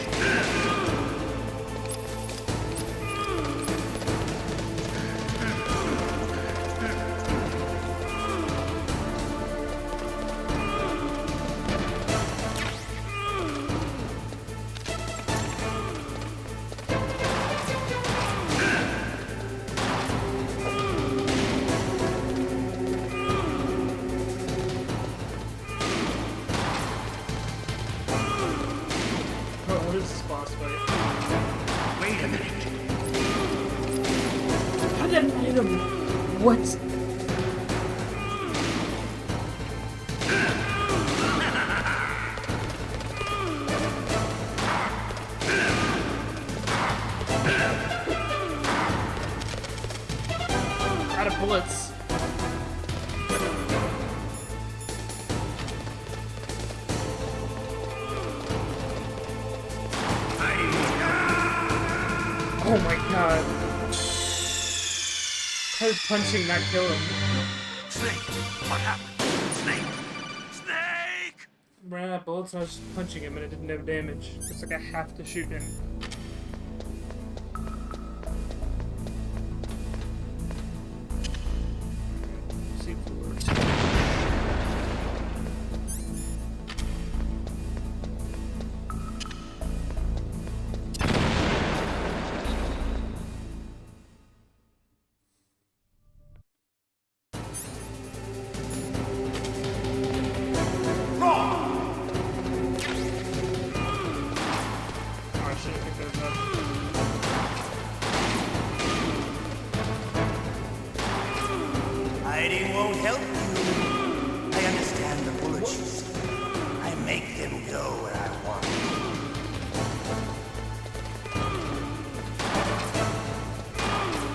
Oh, what is this boss fight? Wait a minute. How did I hit him? What? Out of bullets. Oh my god. How did punching not kill him? Snake, what happened? Snake! Snake! Ran out of bullets and I was just punching him and it didn't have damage. It's like I have to shoot him. See if it works. Oh, I should have picked those up. Hiding won't help you. I understand the bullets you see. I make them go where I want.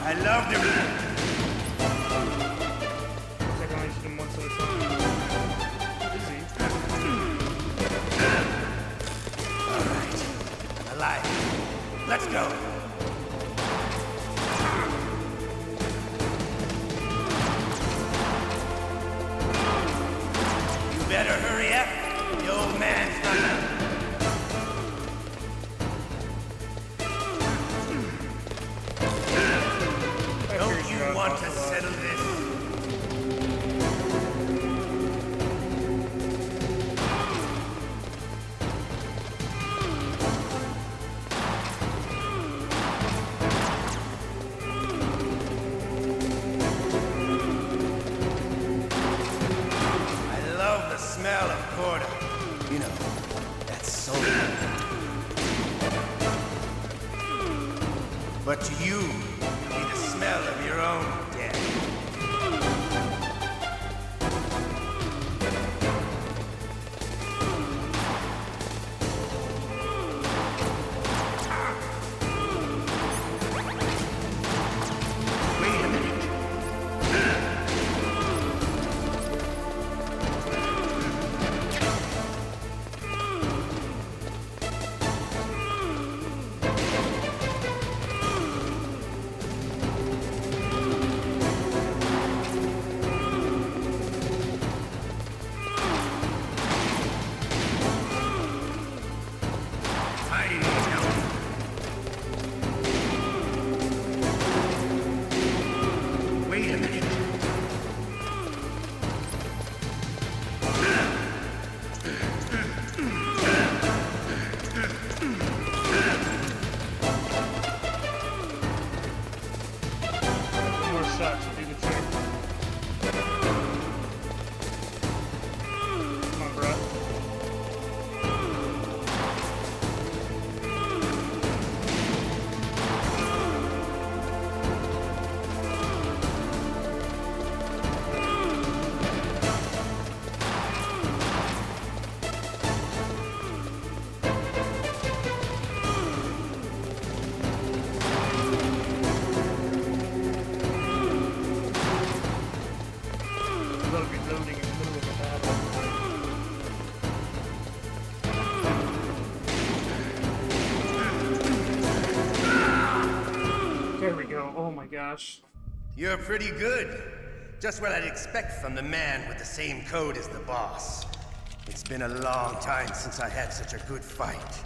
I love them. Looks like I only shoot him once at a time. Easy. All right, I'm alive. Let's go. You better hurry up. The old man's coming. Don't you want to settle this? I love the smell of Corda. You know, that's so good. But to you, it'll be the smell of your own death. Wait a minute. responding in the middle of a battle. There we go. Oh my gosh. You're pretty good. Just what I'd expect from the man with the same code as the boss. It's been a long time since I had such a good fight,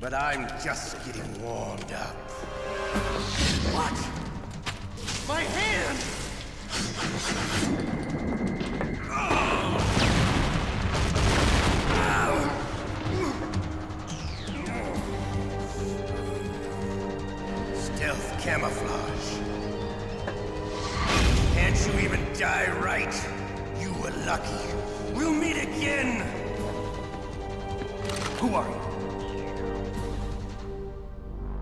but I'm just getting warmed up. What? My hand! Stealth camouflage. Can't you even die right? You were lucky. We'll meet again! Who are you?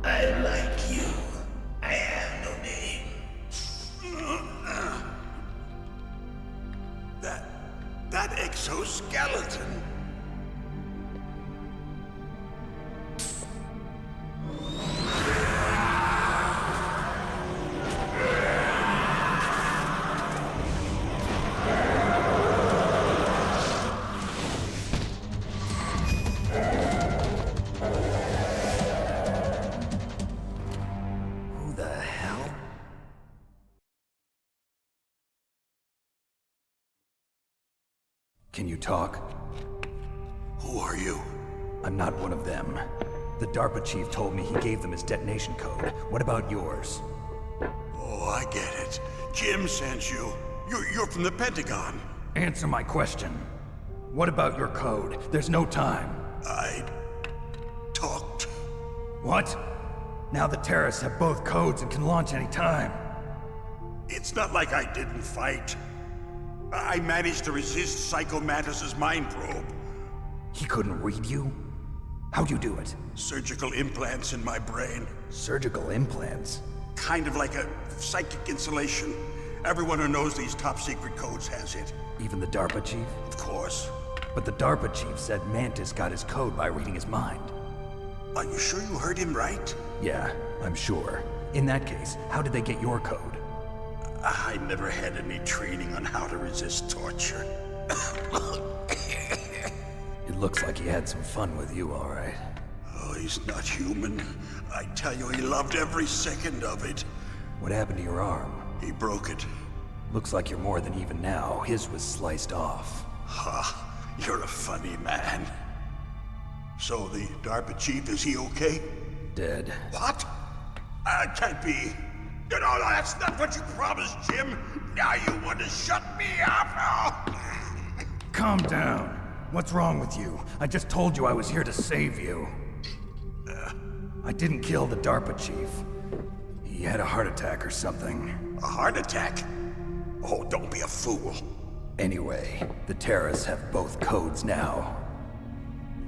I like you. I have no name. That exoskeleton. Who the hell? Can you talk? Who are you? I'm not one of them. The DARPA chief told me he gave them his detonation code. What about yours? Oh, I get it. Jim sent you. You're from the Pentagon. Answer my question. What about your code? There's no time. I talked. What? Now the terrorists have both codes and can launch any time. It's not like I didn't fight. I managed to resist Psycho Mantis's mind probe. He couldn't read you? How'd you do it? Surgical implants in my brain. Surgical implants? Kind of like a psychic insulation. Everyone who knows these top secret codes has it. Even the DARPA chief? Of course. But the DARPA chief said Mantis got his code by reading his mind. Are you sure you heard him right? Yeah, I'm sure. In that case, how did they get your code? I never had any training on how to resist torture. It looks like he had some fun with you, all right. Oh, he's not human. I tell you, he loved every second of it. What happened to your arm? He broke it. Looks like you're more than even now. His was sliced off. Ha, you're a funny man. So the DARPA chief, is he okay? Dead. What? Can't be. No, that's not what you promised, Jim. Now you want to shut me up? Calm down. What's wrong with you? I just told you I was here to save you. I didn't kill the DARPA chief. He had a heart attack or something. A heart attack? Oh, don't be a fool. Anyway, the terrorists have both codes now.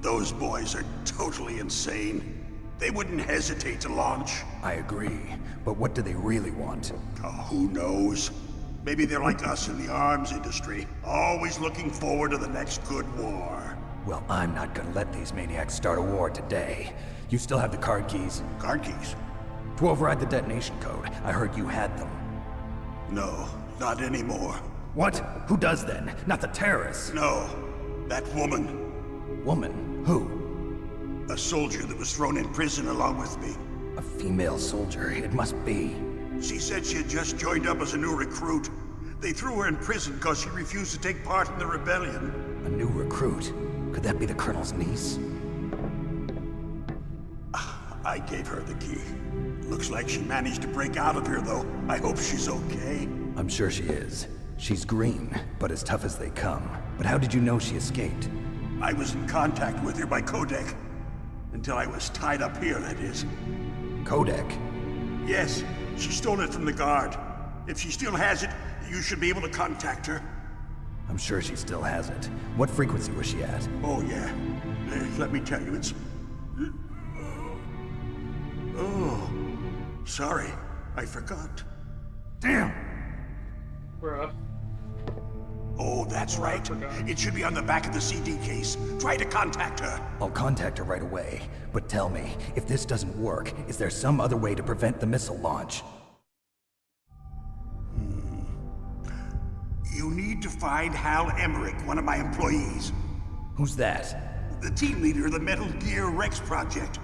Those boys are totally insane. They wouldn't hesitate to launch. I agree, but what do they really want? Oh, who knows? Maybe they're like us in the arms industry, always looking forward to the next good war. Well, I'm not gonna let these maniacs start a war today. You still have the card keys? Card keys? To override the detonation code. I heard you had them. No, not anymore. What? Who does then? Not the terrorists? No, that woman. Woman? Who? A soldier that was thrown in prison along with me. A female soldier, it must be. She said she had just joined up as a new recruit. They threw her in prison because she refused to take part in the rebellion. A new recruit? Could that be the Colonel's niece? I gave her the key. Looks like she managed to break out of here, though. I hope she's okay. I'm sure she is. She's green, but as tough as they come. But how did you know she escaped? I was in contact with her by codec. Until I was tied up here, that is. Codec? Yes, she stole it from the guard. If she still has it, you should be able to contact her. I'm sure she still has it. What frequency was she at? Oh, yeah. Let me tell you, it's... Oh, sorry. I forgot. Damn! Bruh. Oh, that's right. It should be on the back of the CD case. Try to contact her. I'll contact her right away. But tell me, if this doesn't work, is there some other way to prevent the missile launch? You You need to find Hal Emmerich, one of my employees. Who's that? The team leader of the Metal Gear Rex project.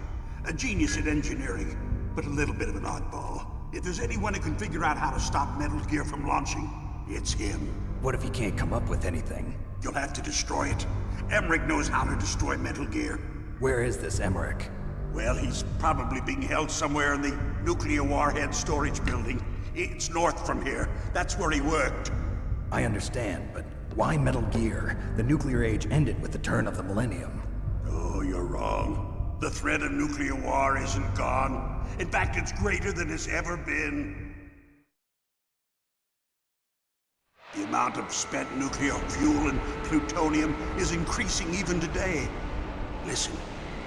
A genius at engineering, but a little bit of an oddball. If there's anyone who can figure out how to stop Metal Gear from launching, it's him. What if he can't come up with anything? You'll have to destroy it. Emmerich knows how to destroy Metal Gear. Where is this Emmerich? Well, he's probably being held somewhere in the nuclear warhead storage building. It's north from here. That's where he worked. I understand, but why Metal Gear? The nuclear age ended with the turn of the millennium. Oh, you're wrong. The threat of nuclear war isn't gone. In fact, it's greater than it's ever been. The amount of spent nuclear fuel and plutonium is increasing even today. Listen,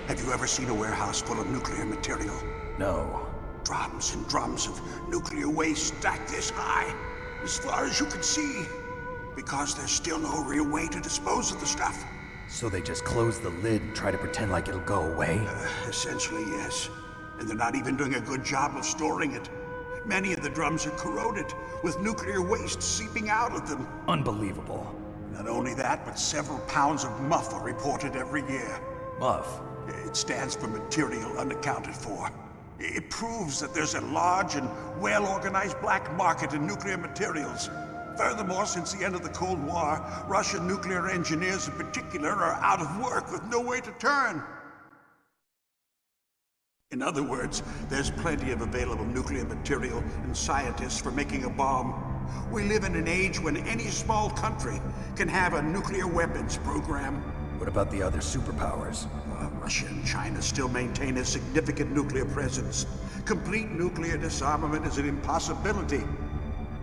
have you ever seen a warehouse full of nuclear material? No. Drums and drums of nuclear waste stacked this high, as far as you can see. Because there's still no real way to dispose of the stuff. So they just close the lid and try to pretend like it'll go away? Essentially, yes. And they're not even doing a good job of storing it. Many of the drums are corroded, with nuclear waste seeping out of them. Unbelievable. Not only that, but several pounds of MUF are reported every year. MUF? It stands for material unaccounted for. It proves that there's a large and well-organized black market in nuclear materials. Furthermore, since the end of the Cold War, Russian nuclear engineers in particular are out of work with no way to turn. In other words, there's plenty of available nuclear material and scientists for making a bomb. We live in an age when any small country can have a nuclear weapons program. What about the other superpowers? Russia and China still maintain a significant nuclear presence. Complete nuclear disarmament is an impossibility.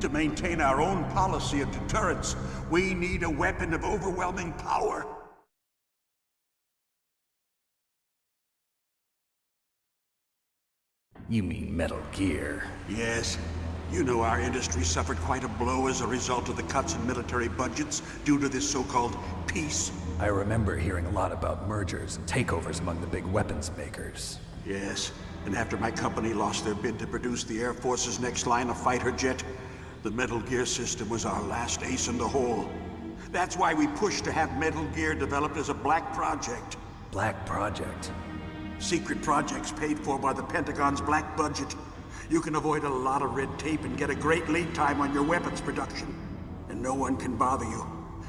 To maintain our own policy of deterrence, we need a weapon of overwhelming power. You mean Metal Gear? Yes. You know our industry suffered quite a blow as a result of the cuts in military budgets due to this so-called peace. I remember hearing a lot about mergers and takeovers among the big weapons makers. Yes, and after my company lost their bid to produce the Air Force's next line of fighter jet, the Metal Gear system was our last ace in the hole. That's why we pushed to have Metal Gear developed as a black project. Black project? Secret projects paid for by the Pentagon's black budget. You can avoid a lot of red tape and get a great lead time on your weapons production. And no one can bother you.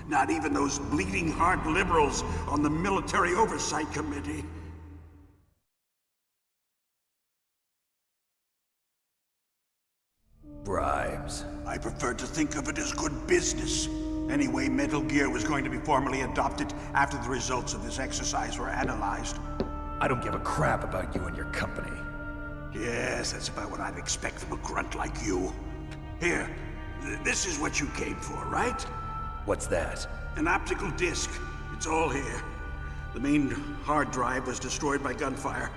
Not even those bleeding heart liberals on the Military Oversight Committee. Bribes. I prefer to think of it as good business. Anyway, Metal Gear was going to be formally adopted after the results of this exercise were analyzed. I don't give a crap about you and your company. Yes, that's about what I'd expect from a grunt like you. Here, this is what you came for, right? What's that? An optical disc. It's all here. The main hard drive was destroyed by gunfire.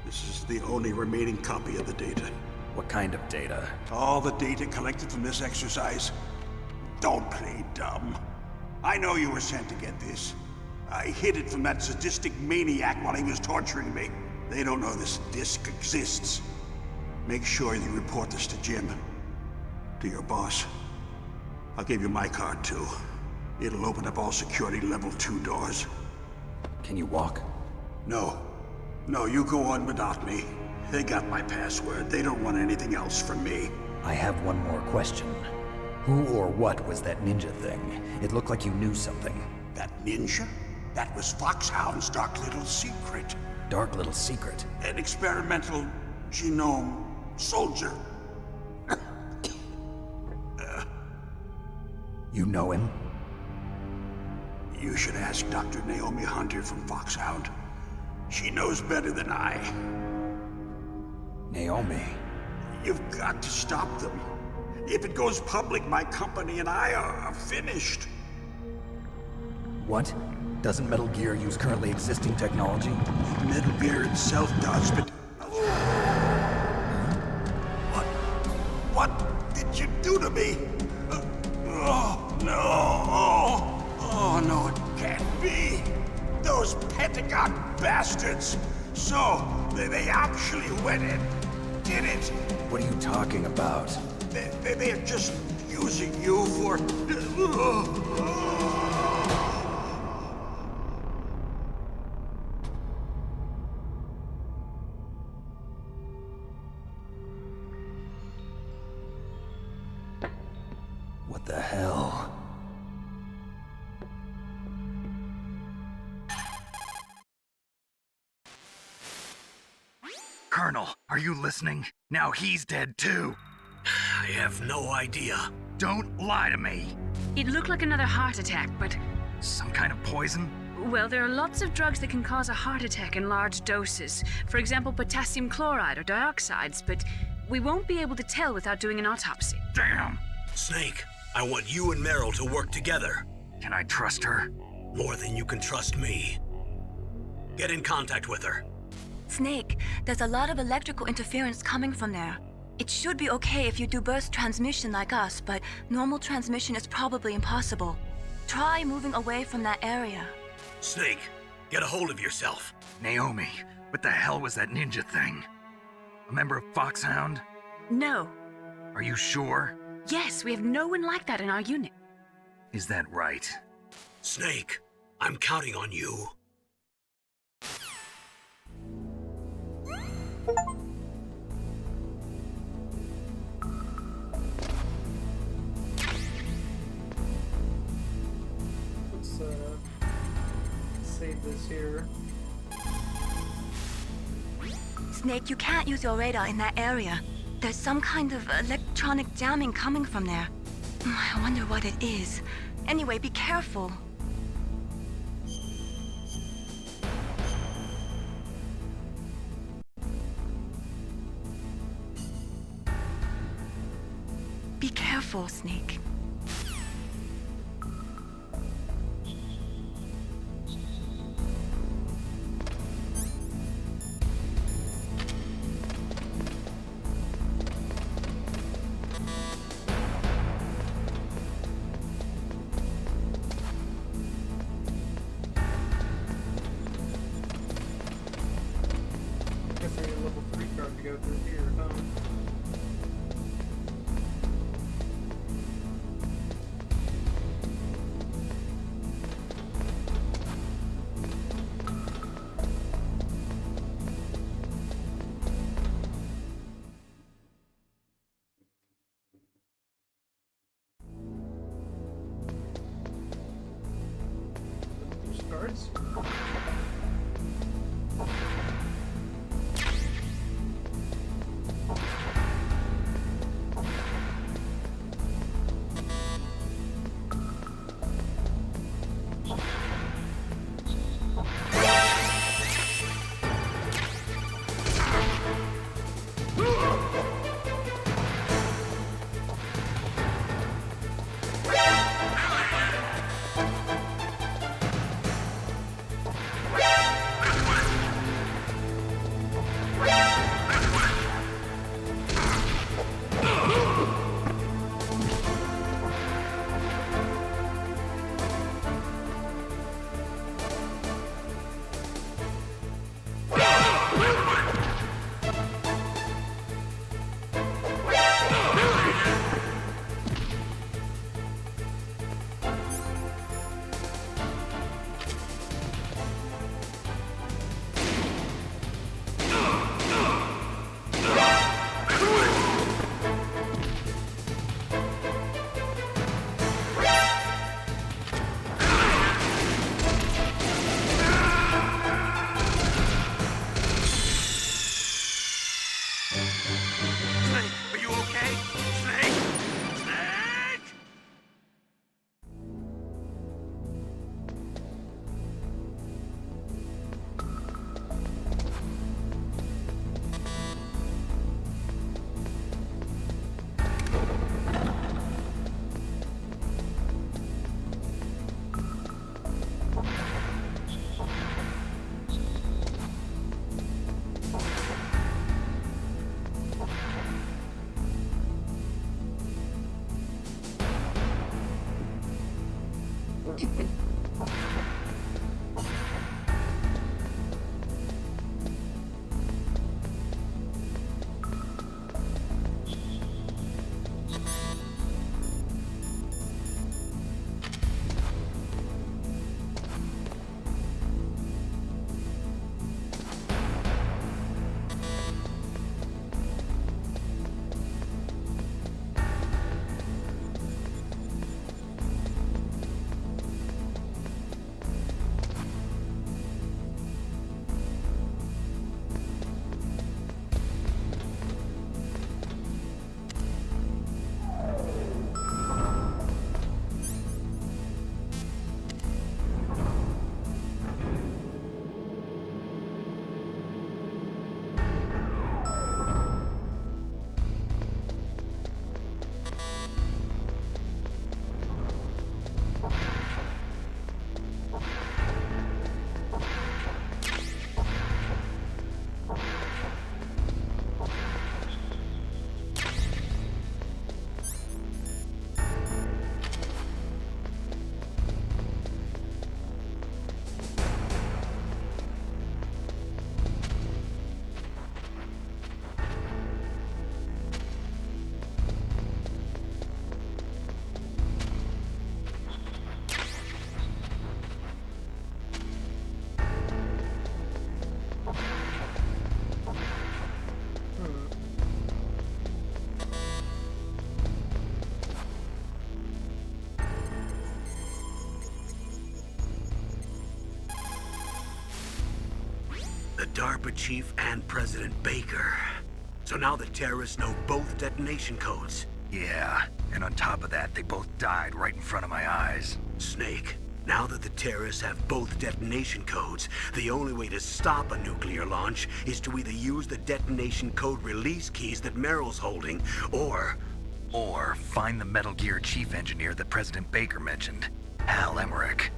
This is the only remaining copy of the data. What kind of data? All the data collected from this exercise. Don't play dumb. I know you were sent to get this. I hid it from that sadistic maniac while he was torturing me. They don't know this disc exists. Make sure you report this to Jim. To your boss. I'll give you my card, too. It'll open up all security level 2 doors. Can you walk? No. No, you go on without me. They got my password. They don't want anything else from me. I have one more question. Who or what was that ninja thing? It looked like you knew something. That ninja? That was Foxhound's dark little secret. Dark little secret? An experimental genome soldier. You know him? You should ask Dr. Naomi Hunter from Foxhound. She knows better than I. Naomi? You've got to stop them. If it goes public, my company and I are finished. What? Doesn't Metal Gear use currently existing technology? Metal Gear itself does, but... What did you do to me? Oh, no. Oh, no, it can't be. Those Pentagon bastards. So, they actually went and did it. What are you talking about? They're just using you for... What the hell? Colonel, are you listening? Now he's dead too. I have no idea. Don't lie to me. It looked like another heart attack, but... Some kind of poison? Well, there are lots of drugs that can cause a heart attack in large doses. For example, potassium chloride or dioxides, but we won't be able to tell without doing an autopsy. Damn! Snake, I want you and Meryl to work together. Can I trust her? More than you can trust me. Get in contact with her. Snake, there's a lot of electrical interference coming from there. It should be okay if you do burst transmission like us, but normal transmission is probably impossible. Try moving away from that area. Snake, get a hold of yourself. Naomi, what the hell was that ninja thing? A member of Foxhound? No. Are you sure? Yes, we have no one like that in our unit. Is that right? Snake, I'm counting on you. Let's save this here. Snake, you can't use your radar in that area. There's some kind of electronic jamming coming from there. I wonder what it is. Anyway, be careful. Be careful, Snake. Guess I need a level 3 card to go through here, huh? There's cards. Snake, are you okay? Snake? Snake! DARPA chief and President Baker. So now the terrorists know both detonation codes. Yeah, and on top of that, they both died right in front of my eyes. Snake, now that the terrorists have both detonation codes, the only way to stop a nuclear launch is to either use the detonation code release keys that Meryl's holding, or find the Metal Gear chief engineer that President Baker mentioned, Hal Emmerich.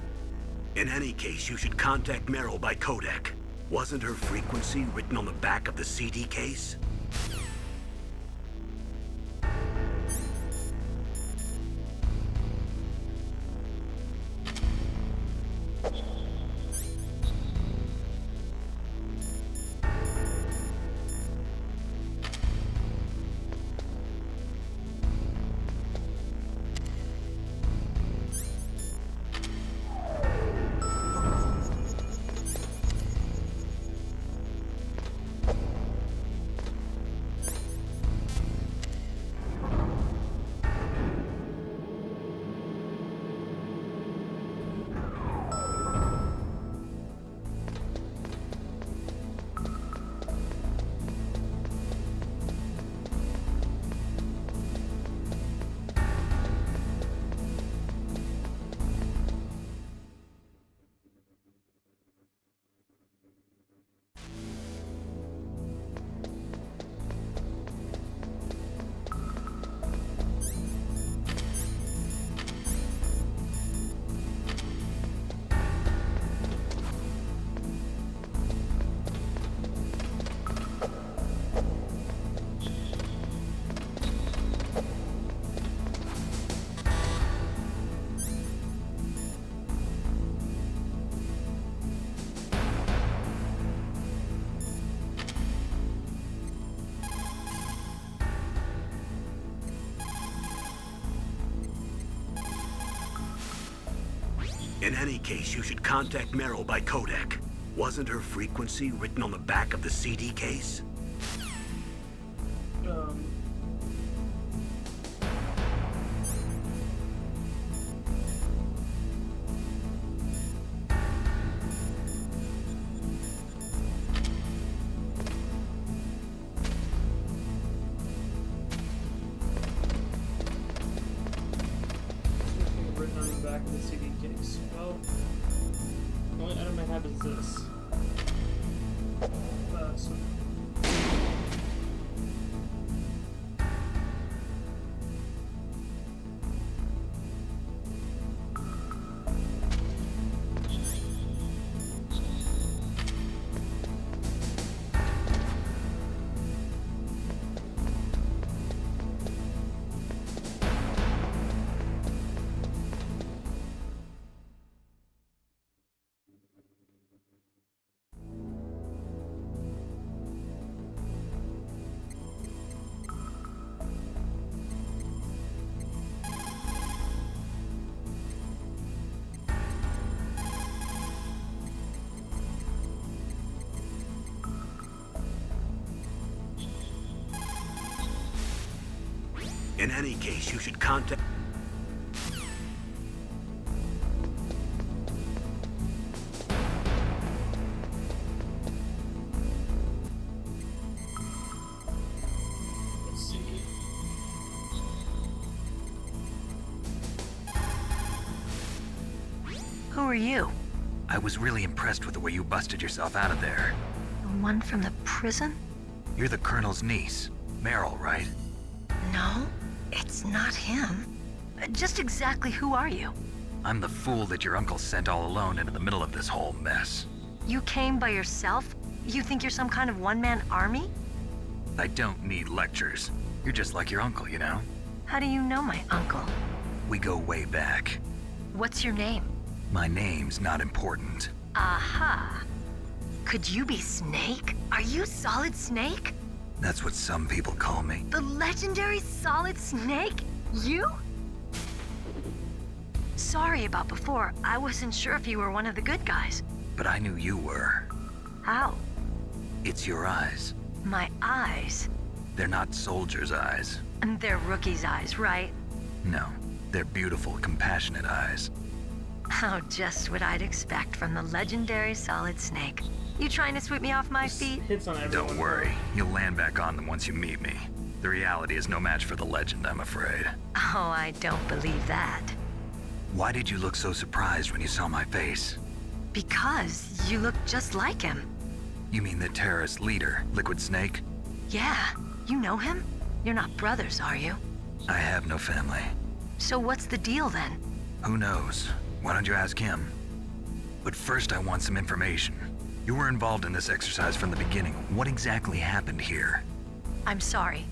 In any case, you should contact Meryl by codec. Wasn't her frequency written on the back of the CD case? In any case, you should contact Meryl by codec. Wasn't her frequency written on the back of the CD case? Written on the back of the CD case. Well, the only item I have is this. So In any case, you should contact... let's see. Who are you? I was really impressed with the way you busted yourself out of there. The one from the prison? You're the Colonel's niece, Meryl, right? No, it's not him. Just exactly who are you? I'm the fool that your uncle sent all alone into the middle of this whole mess. You came by yourself? You think you're some kind of one-man army? I don't need lectures. You're just like your uncle, you know? How do you know my uncle? We go way back. What's your name? My name's not important. Aha. Could you be Snake? Are you Solid Snake? That's what some people call me. The legendary Solid Snake? You? Sorry about before. I wasn't sure if you were one of the good guys. But I knew you were. How? It's your eyes. My eyes? They're not soldiers' eyes. And they're rookies' eyes, right? No, they're beautiful, compassionate eyes. Oh, just what I'd expect from the legendary Solid Snake. You trying to sweep me off my feet? Hits on everyone. Don't worry, you'll land back on them once you meet me. The reality is no match for the legend, I'm afraid. Oh, I don't believe that. Why did you look so surprised when you saw my face? Because you look just like him. You mean the terrorist leader, Liquid Snake? Yeah, you know him? You're not brothers, are you? I have no family. So what's the deal then? Who knows? Why don't you ask him? But first I want some information. You were involved in this exercise from the beginning. What exactly happened here? I'm sorry.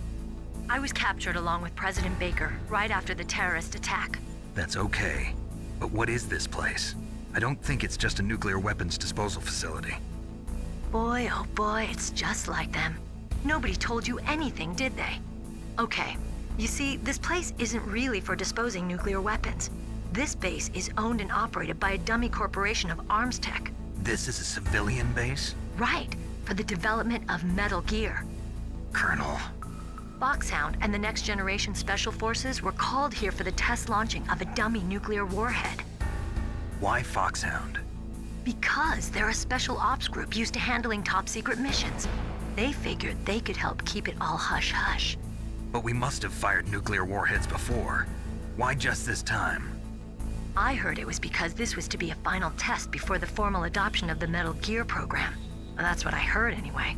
I was captured along with President Baker right after the terrorist attack. That's okay. But what is this place? I don't think it's just a nuclear weapons disposal facility. Boy, oh boy, it's just like them. Nobody told you anything, did they? Okay, you see, this place isn't really for disposing nuclear weapons. This base is owned and operated by a dummy corporation of arms tech. This is a civilian base? Right, for the development of Metal Gear. Colonel. Foxhound and the Next Generation Special Forces were called here for the test launching of a dummy nuclear warhead. Why Foxhound? Because they're a special ops group used to handling top secret missions. They figured they could help keep it all hush-hush. But we must have fired nuclear warheads before. Why just this time? I heard it was because this was to be a final test before the formal adoption of the Metal Gear program. Well, that's what I heard anyway.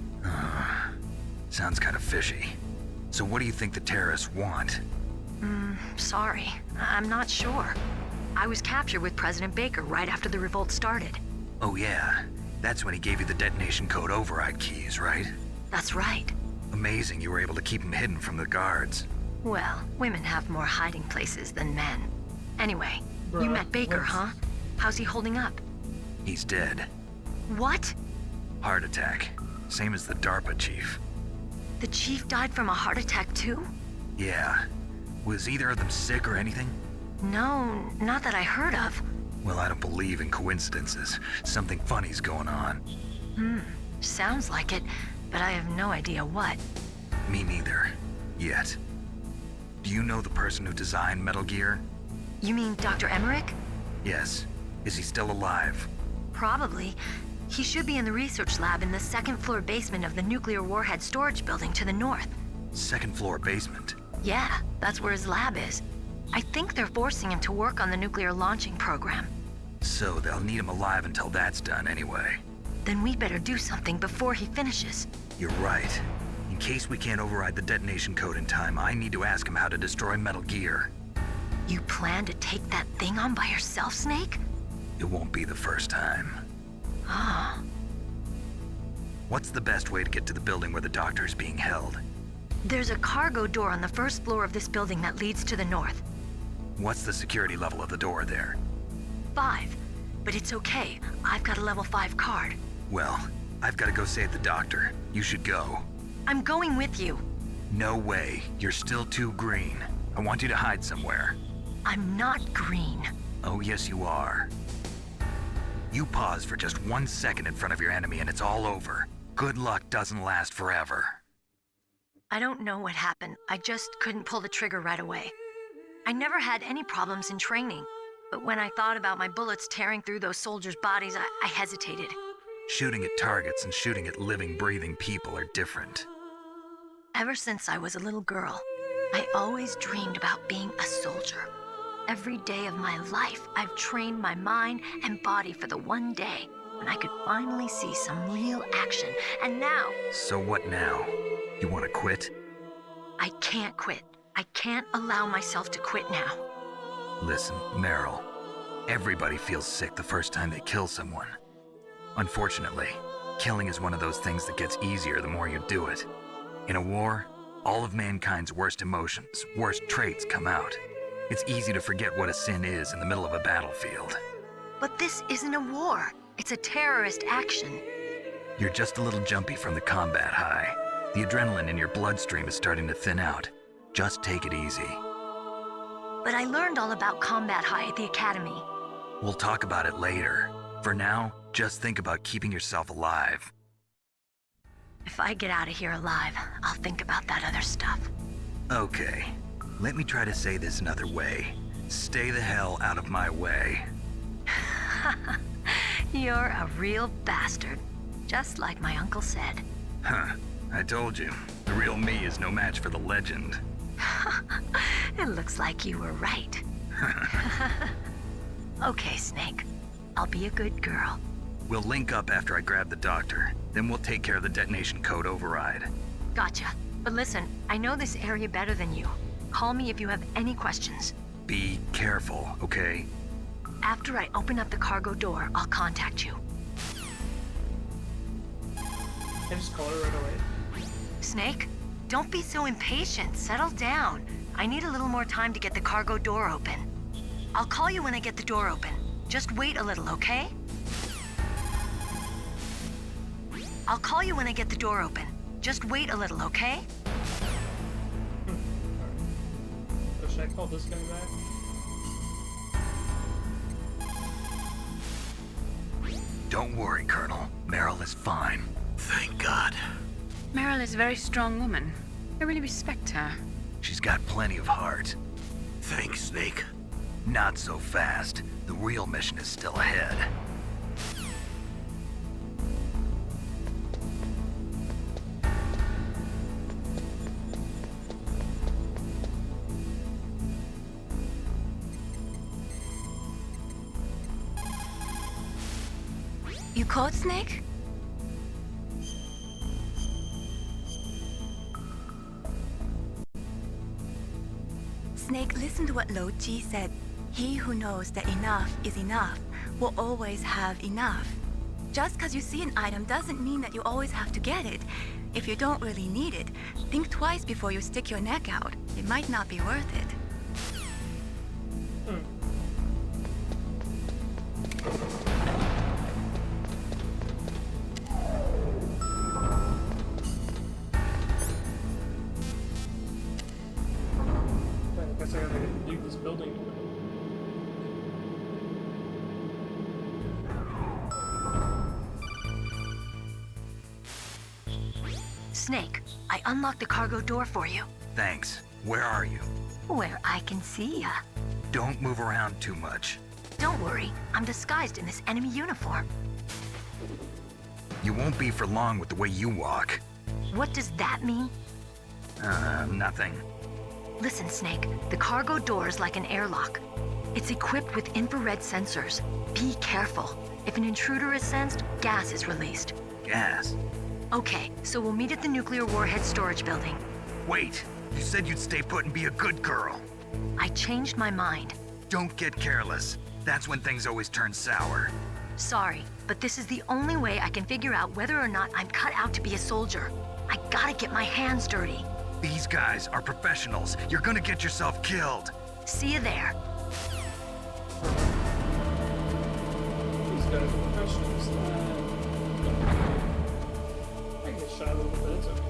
Sounds kind of fishy. So what do you think the terrorists want? Sorry. I'm not sure. I was captured with President Baker right after the revolt started. Oh yeah, that's when he gave you the detonation code override keys, right? That's right. Amazing you were able to keep him hidden from the guards. Well, women have more hiding places than men. Anyway, you met Baker, huh? How's he holding up? He's dead. What? Heart attack. Same as the DARPA chief. The chief died from a heart attack too? Yeah. Was either of them sick or anything? No, not that I heard of. Well, I don't believe in coincidences. Something funny's going on. Sounds like it, but I have no idea what. Me neither. Yet. Do you know the person who designed Metal Gear? You mean Dr. Emmerich? Yes. Is he still alive? Probably. He should be in the research lab in the second floor basement of the nuclear warhead storage building to the north. Second floor basement? Yeah, that's where his lab is. I think they're forcing him to work on the nuclear launching program. So they'll need him alive until that's done anyway. Then we better do something before he finishes. You're right. In case we can't override the detonation code in time, I need to ask him how to destroy Metal Gear. You plan to take that thing on by yourself, Snake? It won't be the first time. Ah. What's the best way to get to the building where the doctor's being held? There's a cargo door on the first floor of this building that leads to the north. What's the security level of the door there? 5. But it's okay. I've got a level 5 card. Well, I've got to go save the doctor. You should go. I'm going with you. No way. You're still too green. I want you to hide somewhere. I'm not green. Oh, yes, you are. You pause for just 1 second in front of your enemy and it's all over. Good luck doesn't last forever. I don't know what happened. I just couldn't pull the trigger right away. I never had any problems in training, but when I thought about my bullets tearing through those soldiers' bodies, I hesitated. Shooting at targets and shooting at living, breathing people are different. Ever since I was a little girl, I always dreamed about being a soldier. Every day of my life, I've trained my mind and body for the one day when I could finally see some real action, and now... So what now? You want to quit? I can't quit. I can't allow myself to quit now. Listen, Meryl. Everybody feels sick the first time they kill someone. Unfortunately, killing is one of those things that gets easier the more you do it. In a war, all of mankind's worst emotions, worst traits come out. It's easy to forget what a sin is in the middle of a battlefield. But this isn't a war. It's a terrorist action. You're just a little jumpy from the combat high. The adrenaline in your bloodstream is starting to thin out. Just take it easy. But I learned all about combat high at the academy. We'll talk about it later. For now, just think about keeping yourself alive. If I get out of here alive, I'll think about that other stuff. Okay. Let me try to say this another way. Stay the hell out of my way. You're a real bastard, just like my uncle said. Huh. I told you, the real me is no match for the legend. It looks like you were right. Okay, Snake. I'll be a good girl. We'll link up after I grab the doctor. Then we'll take care of the detonation code override. Gotcha. But listen, I know this area better than you. Call me if you have any questions. Be careful, okay? After I open up the cargo door, I'll contact you. Can I just call her right away? Snake, don't be so impatient. Settle down. I need a little more time to get the cargo door open. I'll call you when I get the door open. Just wait a little, okay? I'll call you when I get the door open. Just wait a little, okay? So should I call this guy back? Don't worry, Colonel. Meryl is fine. Thank God. Meryl is a very strong woman. I really respect her. She's got plenty of heart. Thanks, Snake. Not so fast. The real mission is still ahead. You called, Snake? Snake, listen to what Lo Ji said. He who knows that enough is enough will always have enough. Just because you see an item doesn't mean that you always have to get it. If you don't really need it, think twice before you stick your neck out. It might not be worth it. I guess I gotta leave this building. Snake, I unlocked the cargo door for you. Thanks. Where are you? Where I can see ya. Don't move around too much. Don't worry, I'm disguised in this enemy uniform. You won't be for long with the way you walk. What does that mean? Nothing. Listen, Snake, the cargo door is like an airlock. It's equipped with infrared sensors. Be careful. If an intruder is sensed, gas is released. Gas? Okay, so we'll meet at the nuclear warhead storage building. Wait! You said you'd stay put and be a good girl. I changed my mind. Don't get careless. That's when things always turn sour. Sorry, but this is the only way I can figure out whether or not I'm cut out to be a soldier. I gotta get my hands dirty. These guys are professionals. You're gonna get yourself killed. See you there. These guys are professionals. I get shot a little bit, it's okay.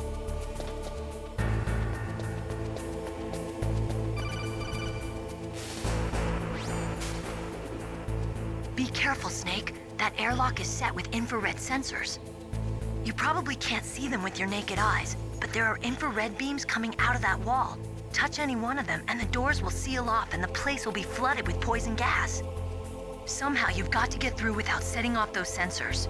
Be careful, Snake. That airlock is set with infrared sensors. You probably can't see them with your naked eyes, but there are infrared beams coming out of that wall. Touch any one of them and the doors will seal off and the place will be flooded with poison gas. Somehow you've got to get through without setting off those sensors.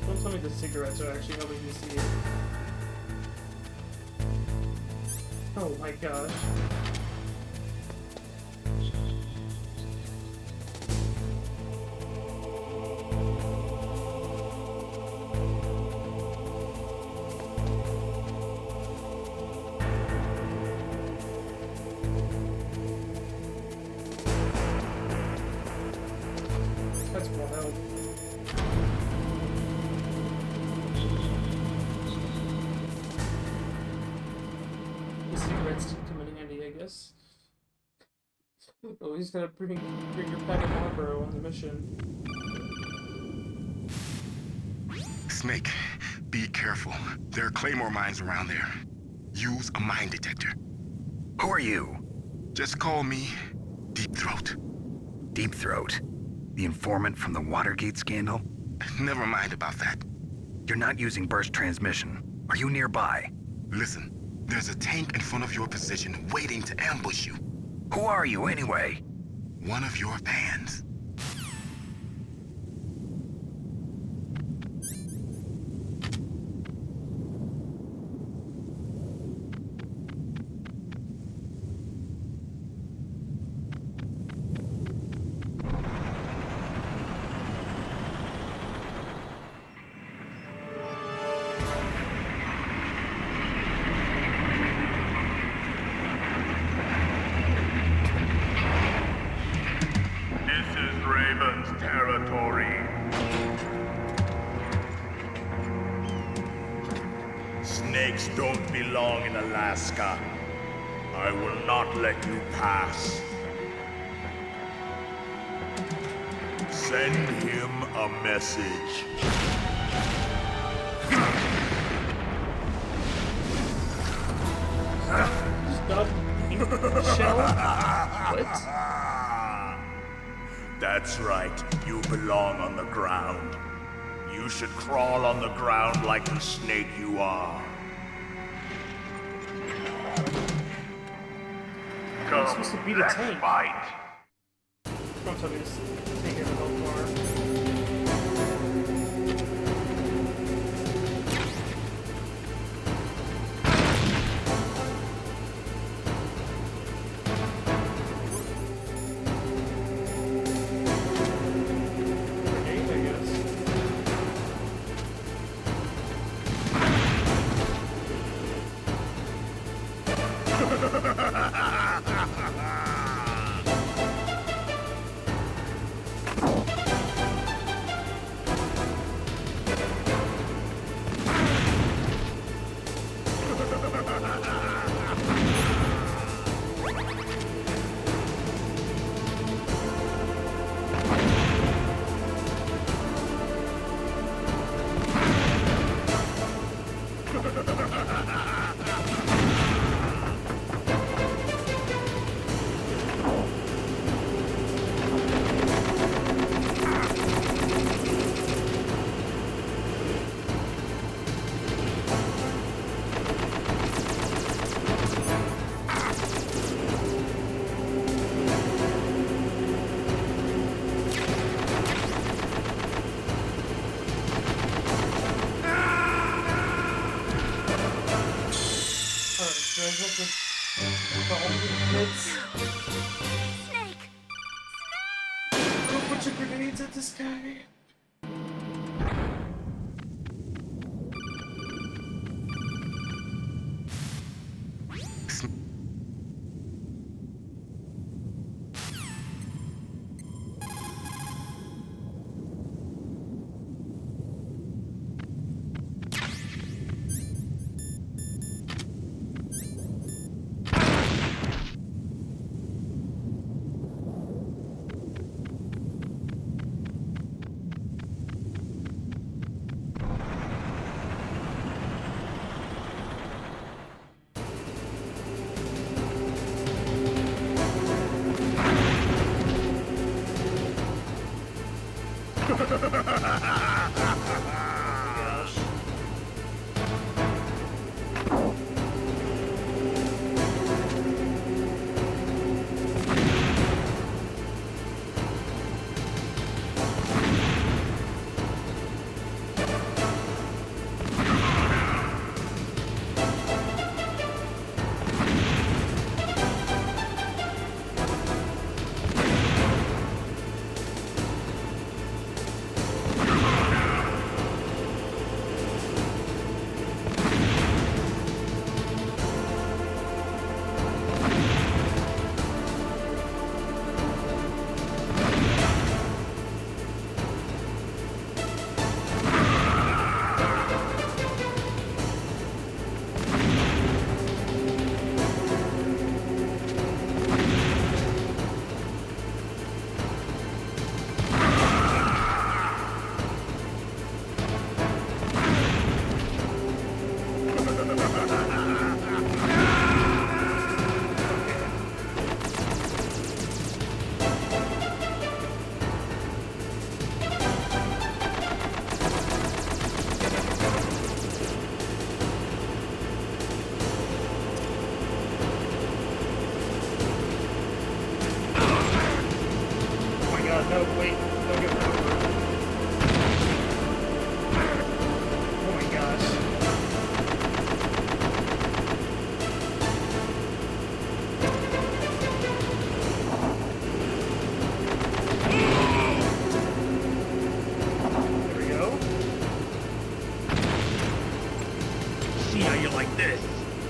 Don't tell me the cigarettes are actually helping me see it. Oh my gosh. That's wild. The cigarettes didn't come in handy, I guess. Always gotta bring your pack of Marlboro on the mission. Snake, be careful. There are claymore mines around there. Use a mine detector. Who are you? Just call me Deep Throat. Deep Throat, the informant from the Watergate scandal? Never mind about that. You're not using burst transmission. Are you nearby? Listen, there's a tank in front of your position waiting to ambush you. Who are you, anyway? One of your fans. Snakes don't belong in Alaska. I will not let you pass. Send him a message. Stop. Shell? What? That's right. You belong on the ground. You should crawl on the ground like the snake you are. I'm supposed to beat a tank. Fight. Don't tell me this tank ever go far. Snake! Throw a bunch of grenades at this guy. no, wait. Don't get run over. Oh my gosh. There we go. See how you like this?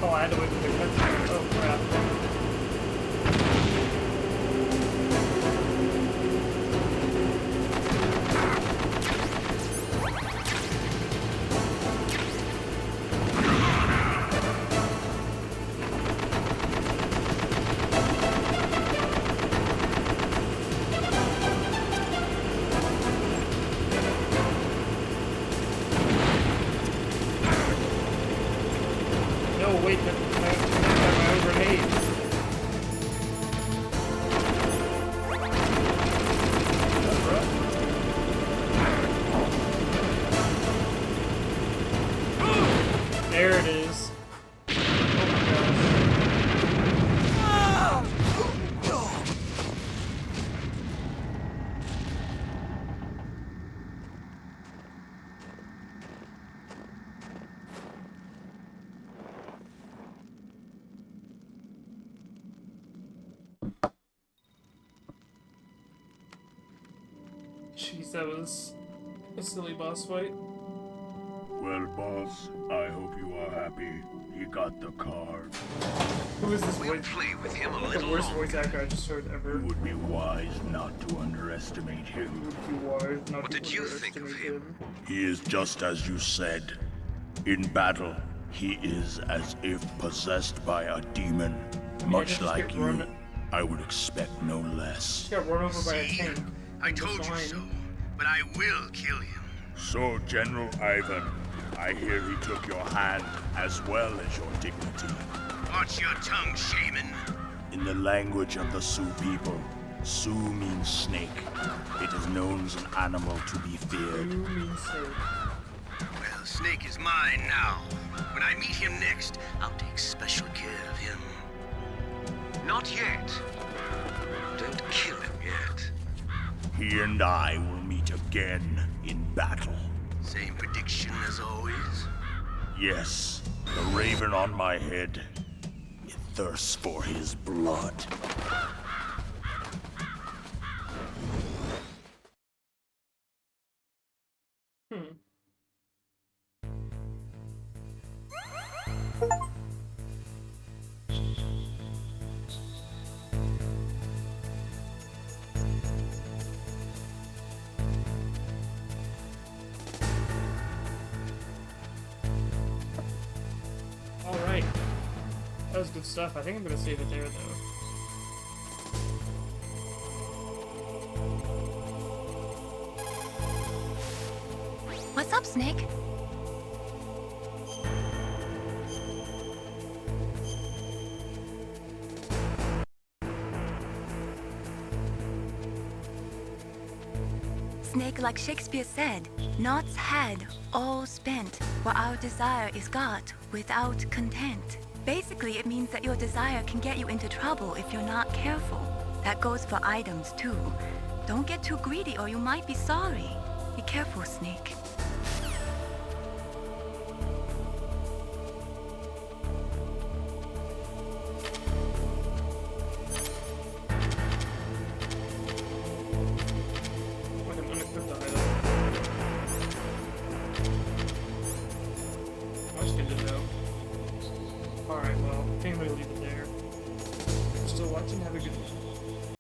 Oh, I had to wait for the cutscene. Oh crap. No, wait, I have my own grenade. There it is. Jeez, that was a silly boss fight. Well, boss, I hope you are happy. He got the card. Who is this We'll voice? play with him a The little worst longer. voice actor I just heard ever. It would be wise not to underestimate him. What did you think of him? He is just as you said. In battle, he is as if possessed by a demon. Much just like get you, run- I would expect no less. Just got run over by a tank. I told you so, but I will kill him. So, General Ivan, I hear he took your hand as well as your dignity. Watch your tongue, shaman. In the language of the Sioux people, Sioux means snake. It is known as an animal to be feared. Well, Snake is mine now. When I meet him next, I'll take special care of him. Not yet. Don't kill him yet. He and I will meet again in battle. Same prediction as always? Yes, the raven on my head. It thirsts for his blood. Alright. That was good stuff. I think I'm gonna save it there, though. What's up, Snake? Snake, like Shakespeare said, knots had, all spent, where our desire is got without content. Basically, it means that your desire can get you into trouble if you're not careful. That goes for items, too. Don't get too greedy or you might be sorry. Be careful, Snake. Alright, well, I think I'm gonna leave it there. If you're still watching, have a good one.